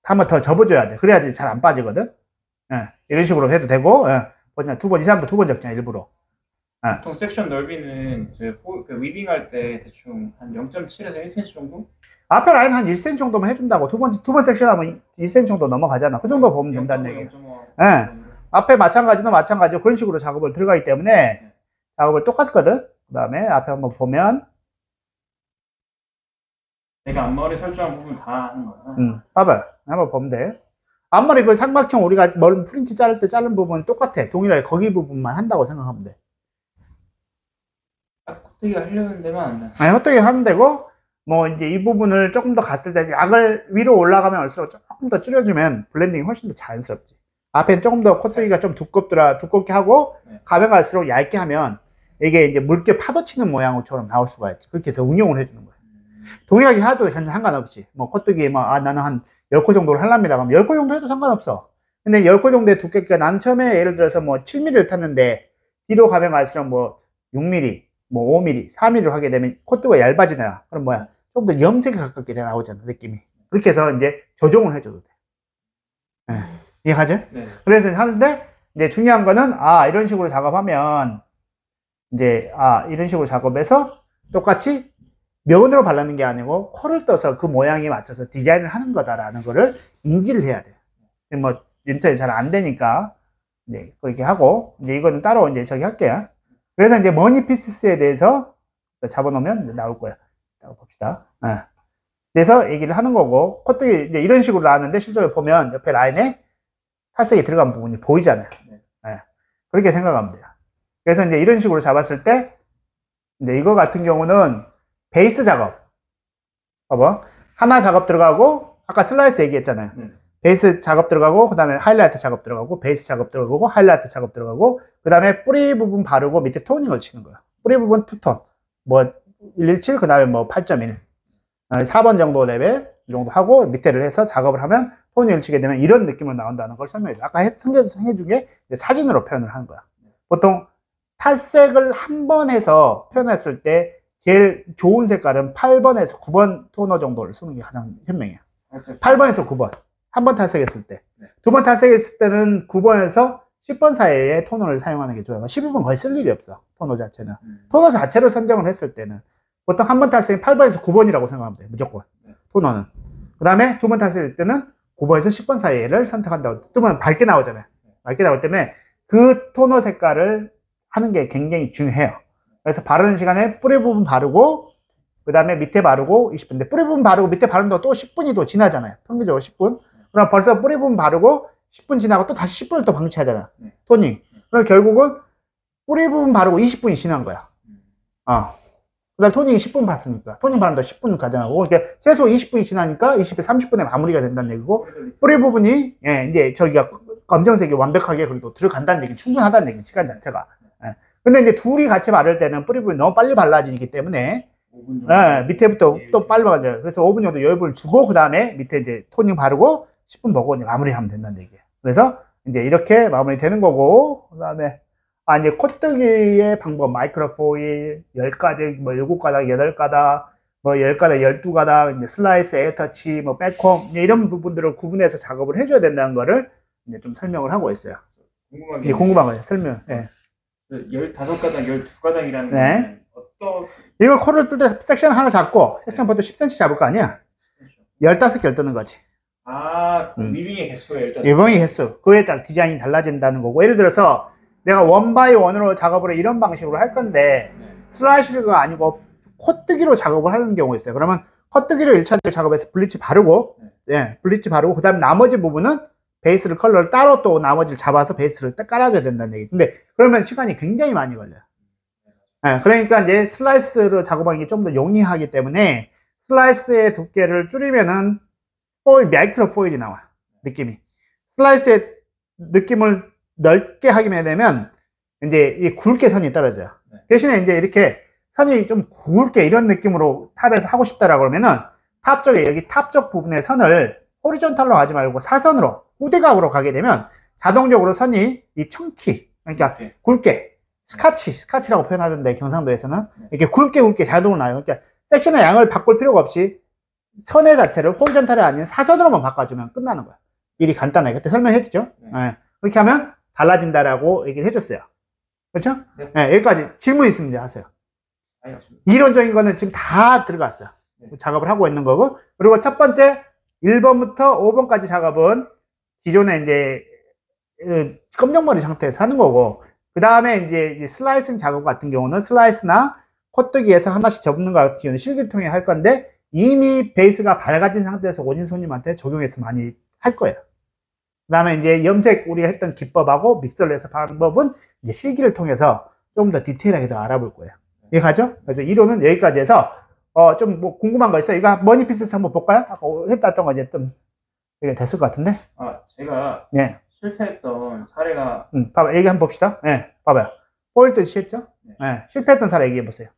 한 번 더 접어줘야 돼. 그래야지 잘 안 빠지거든. 이런 식으로 해도 되고, 2번, 이 사람도 2번 접잖아, 일부러. 보통 섹션 넓이는 그 위빙할 때 대충 한 0.7에서 1cm 정도? 앞에 라인 한 1cm 정도만 해준다고. 두 번 섹션 하면 1cm 정도 넘어가잖아. 그 정도 보면 된다는 얘기야. 앞에 마찬가지도 마찬가지로 그런 식으로 작업을 들어가기 때문에 작업을 똑같거든. 그 다음에 앞에 한번 보면 내가 앞머리 설정한 부분 다 하는 거야. 봐봐. 한번 보면 돼. 앞머리 그 삼각형 우리가 머리 프린지 자를 때 자른 부분 똑같아. 동일하게 거기 부분만 한다고 생각하면 돼. 콧대기가 하려는 데만 안 나. 아니, 헛되게 하면 되고, 뭐, 이제 이 부분을 조금 더 갔을 때, 약을 위로 올라가면 올수록 조금 더 줄여주면 블렌딩이 훨씬 더 자연스럽지. 앞엔 조금 더 콧대기가 좀 두껍게 하고, 가면 갈수록 얇게 하면, 이게 이제 물결 파도치는 모양처럼 나올 수가 있지. 그렇게 해서 응용을 해주는 거야. 동일하게 해도 상관없지. 뭐, 콧대기, 나는 한 10코 정도를 하랍니다. 그럼 10코 정도 해도 상관없어. 근데 10코 정도의 두께가, 난 처음에 예를 들어서 뭐, 7mm를 탔는데, 뒤로 가면 갈수록 뭐, 6mm, 뭐 5mm, 4mm로 하게 되면 콧대가 얇아지나. 그럼 뭐야? 좀 더 염색에 가깝게 나오잖아, 느낌이. 그렇게 해서 이제 조정을 해줘도 돼. 이해가죠? 네. 그래서 하는데, 이제 중요한 거는, 이런 식으로 작업하면, 이제, 이런 식으로 작업해서 똑같이 면으로 바르는 게 아니고, 코를 떠서 그 모양에 맞춰서 디자인을 하는 거다라는 거를 인지를 해야 돼. 뭐, 인터넷 잘 안 되니까, 네, 그렇게 하고, 이제 이거는 따로 이제 저기 할게요. 그래서 이제 머니 피스에 대해서 잡아놓으면 나올 거야. 봅시다. 그래서 얘기를 하는 거고, 콧대기 이제 이런 식으로 나왔는데 실제로 보면 옆에 라인에 탈색이 들어간 부분이 보이잖아요. 그렇게 생각하면 돼요. 그래서 이제 이런 식으로 잡았을 때, 이제 이거 같은 경우는 베이스 작업. 봐봐. 하나 작업 들어가고, 아까 슬라이스 얘기했잖아요. 베이스 작업 들어가고, 그 다음에 하이라이트 작업 들어가고, 베이스 작업 들어가고, 하이라이트 작업 들어가고, 그 다음에 뿌리 부분 바르고 밑에 토닝을 치는 거야. 뿌리 부분 투톤. 뭐, 117, 그 다음에 뭐 8.1. 4번 정도 레벨, 이 정도 하고, 밑에를 해서 작업을 하면 토닝을 치게 되면 이런 느낌으로 나온다는 걸 설명해 줘. 아까 해준 게 사진으로 표현을 하는 거야. 보통 탈색을 한 번 해서 표현했을 때 제일 좋은 색깔은 8번에서 9번 토너 정도를 쓰는 게 가장 현명해요. 8번에서 9번. 한 번 탈색했을 때. 두 번 탈색했을 때는 9번에서 10번 사이에 토너를 사용하는 게 좋아요. 12번 거의 쓸 일이 없어. 토너 자체는. 토너 자체를 선정을 했을 때는 보통 한 번 탈색이 8번에서 9번이라고 생각하면 돼요. 무조건. 토너는. 그 다음에 두 번 탈색할 때는 9번에서 10번 사이를 선택한다고. 뜨면 밝게 나오잖아요. 밝게 나올 때문에 그 토너 색깔을 하는 게 굉장히 중요해요. 그래서 바르는 시간에 뿌리 부분 바르고, 그 다음에 밑에 바르고 20분인데, 뿌리 부분 바르고 밑에 바른다고 또 10분이 더 지나잖아요. 평균적으로 10분. 그럼 벌써 뿌리 부분 바르고 10분 지나고 또 다시 10분을 또 방치하잖아. 토닝. 그럼 결국은 뿌리 부분 바르고 20분이 지난 거야. 그 다음 토닝이 10분 봤으니까. 토닝 바르면 더 10분 가정하고. 그러니까 최소 20분이 지나니까 20에 30분에 마무리가 된다는 얘기고, 뿌리 부분이, 이제 저기가 검정색이 완벽하게 그래도 들어간다는 얘기, 충분하다는 얘기, 시간 자체가. 근데 이제 둘이 같이 바를 때는 뿌리 부분이 너무 빨리 발라지기 때문에, 밑에부터 또 빨리 발라져요. 그래서 5분 정도 여유분을 주고, 그 다음에 밑에 이제 토닝 바르고 10분 보고 이제 마무리하면 된다는 얘기예요. 그래서 이제 이렇게 마무리 되는 거고, 그 다음에, 이제 콧뜨기의 방법, 마이크로 포일, 10가닥, 뭐 7가닥, 8가닥, 뭐 10가닥, 12가닥, 이제 슬라이스, 에어터치, 뭐 백홈, 이런 부분들을 구분해서 작업을 해줘야 된다는 거를 이제 좀 설명을 하고 있어요. 궁금한 거예요, 설명. 15가닥, 12가닥이라는 건 어떤. 이걸 코를 뜰 때 섹션 하나 잡고, 섹션 보통 10cm 잡을 거 아니야? 15개를 뜨는 거지. 위빙의 개수가 15개. 위빙의 개수. 그에 따라 디자인이 달라진다는 거고, 예를 들어서 내가 원바이 원으로 작업을 이런 방식으로 할 건데, 슬라이스가 아니고 콧뜨기로 작업을 하는 경우가 있어요. 그러면 콧뜨기로 1차적으로 작업해서 블리치 바르고, 블리치 바르고, 그 다음에 나머지 부분은 베이스를 컬러를 따로 또 나머지를 잡아서 베이스를 딱 깔아줘야 된다는 얘기. 근데 그러면 시간이 굉장히 많이 걸려요. 그러니까 이제 슬라이스로 작업하는 게 좀 더 용이하기 때문에 슬라이스의 두께를 줄이면은 포일, 마이크로 포일이 나와. 느낌이. 슬라이스의 느낌을 넓게 하게 되면 이제 이 굵게 선이 떨어져요. 네. 대신에 이제 이렇게 선이 좀 굵게 이런 느낌으로 탑에서 하고 싶다라고 그러면은 탑 쪽에 여기 탑 쪽 부분에 선을 호리존탈로 하지 말고 사선으로 후대각으로 가게 되면 자동적으로 선이 이 청키 그러니까 이렇게. 굵게 스카치라고 표현하던데 경상도에서는 이렇게 굵게 자동으로 나요. 그러니까 섹션의 양을 바꿀 필요가 없이 선의 자체를 호리존탈이 아닌 사선으로만 바꿔주면 끝나는 거야. 일이 간단하게 그때 설명했죠. 네. 그렇게 하면 달라진다라고 얘기를 해줬어요. 그렇죠? 네. 네, 여기까지 질문 있으면 이제 하세요. 아니, 없습니다. 이론적인 거는 지금 다 들어갔어요. 네. 작업을 하고 있는 거고. 그리고 첫 번째 1번부터 5번까지 작업은 기존에 이제 검정머리 상태에서 하는 거고, 그 다음에 이제 슬라이싱 작업 같은 경우는 슬라이스나 코뜨기에서 하나씩 접는 것 같은 경우는 실기를 통해 할 건데, 이미 베이스가 밝아진 상태에서 오신 손님한테 적용해서 많이 할 거예요. 그 다음에 이제 염색 우리가 했던 기법하고 믹서를 해서 방법은 이제 실기를 통해서 좀 더 디테일하게 더 알아볼 거예요. 이해가죠? 그래서 이론은 여기까지 해서 좀 뭐 궁금한 거 있어요? 이거 머니피스 한번 볼까요? 아까 했던 거 이제 좀 이게 됐을 것 같은데. 제가 네. 실패했던 사례가 봐봐, 얘기 한번 봅시다. 네, 봐봐요. 포인트 시했죠? 네, 실패했던 사례 얘기해 보세요.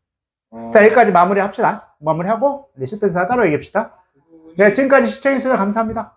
자, 여기까지 마무리 합시다. 마무리하고 이제 실패했던 사례 따로 얘기해 봅시다. 네, 지금까지 시청해주셔서 감사합니다.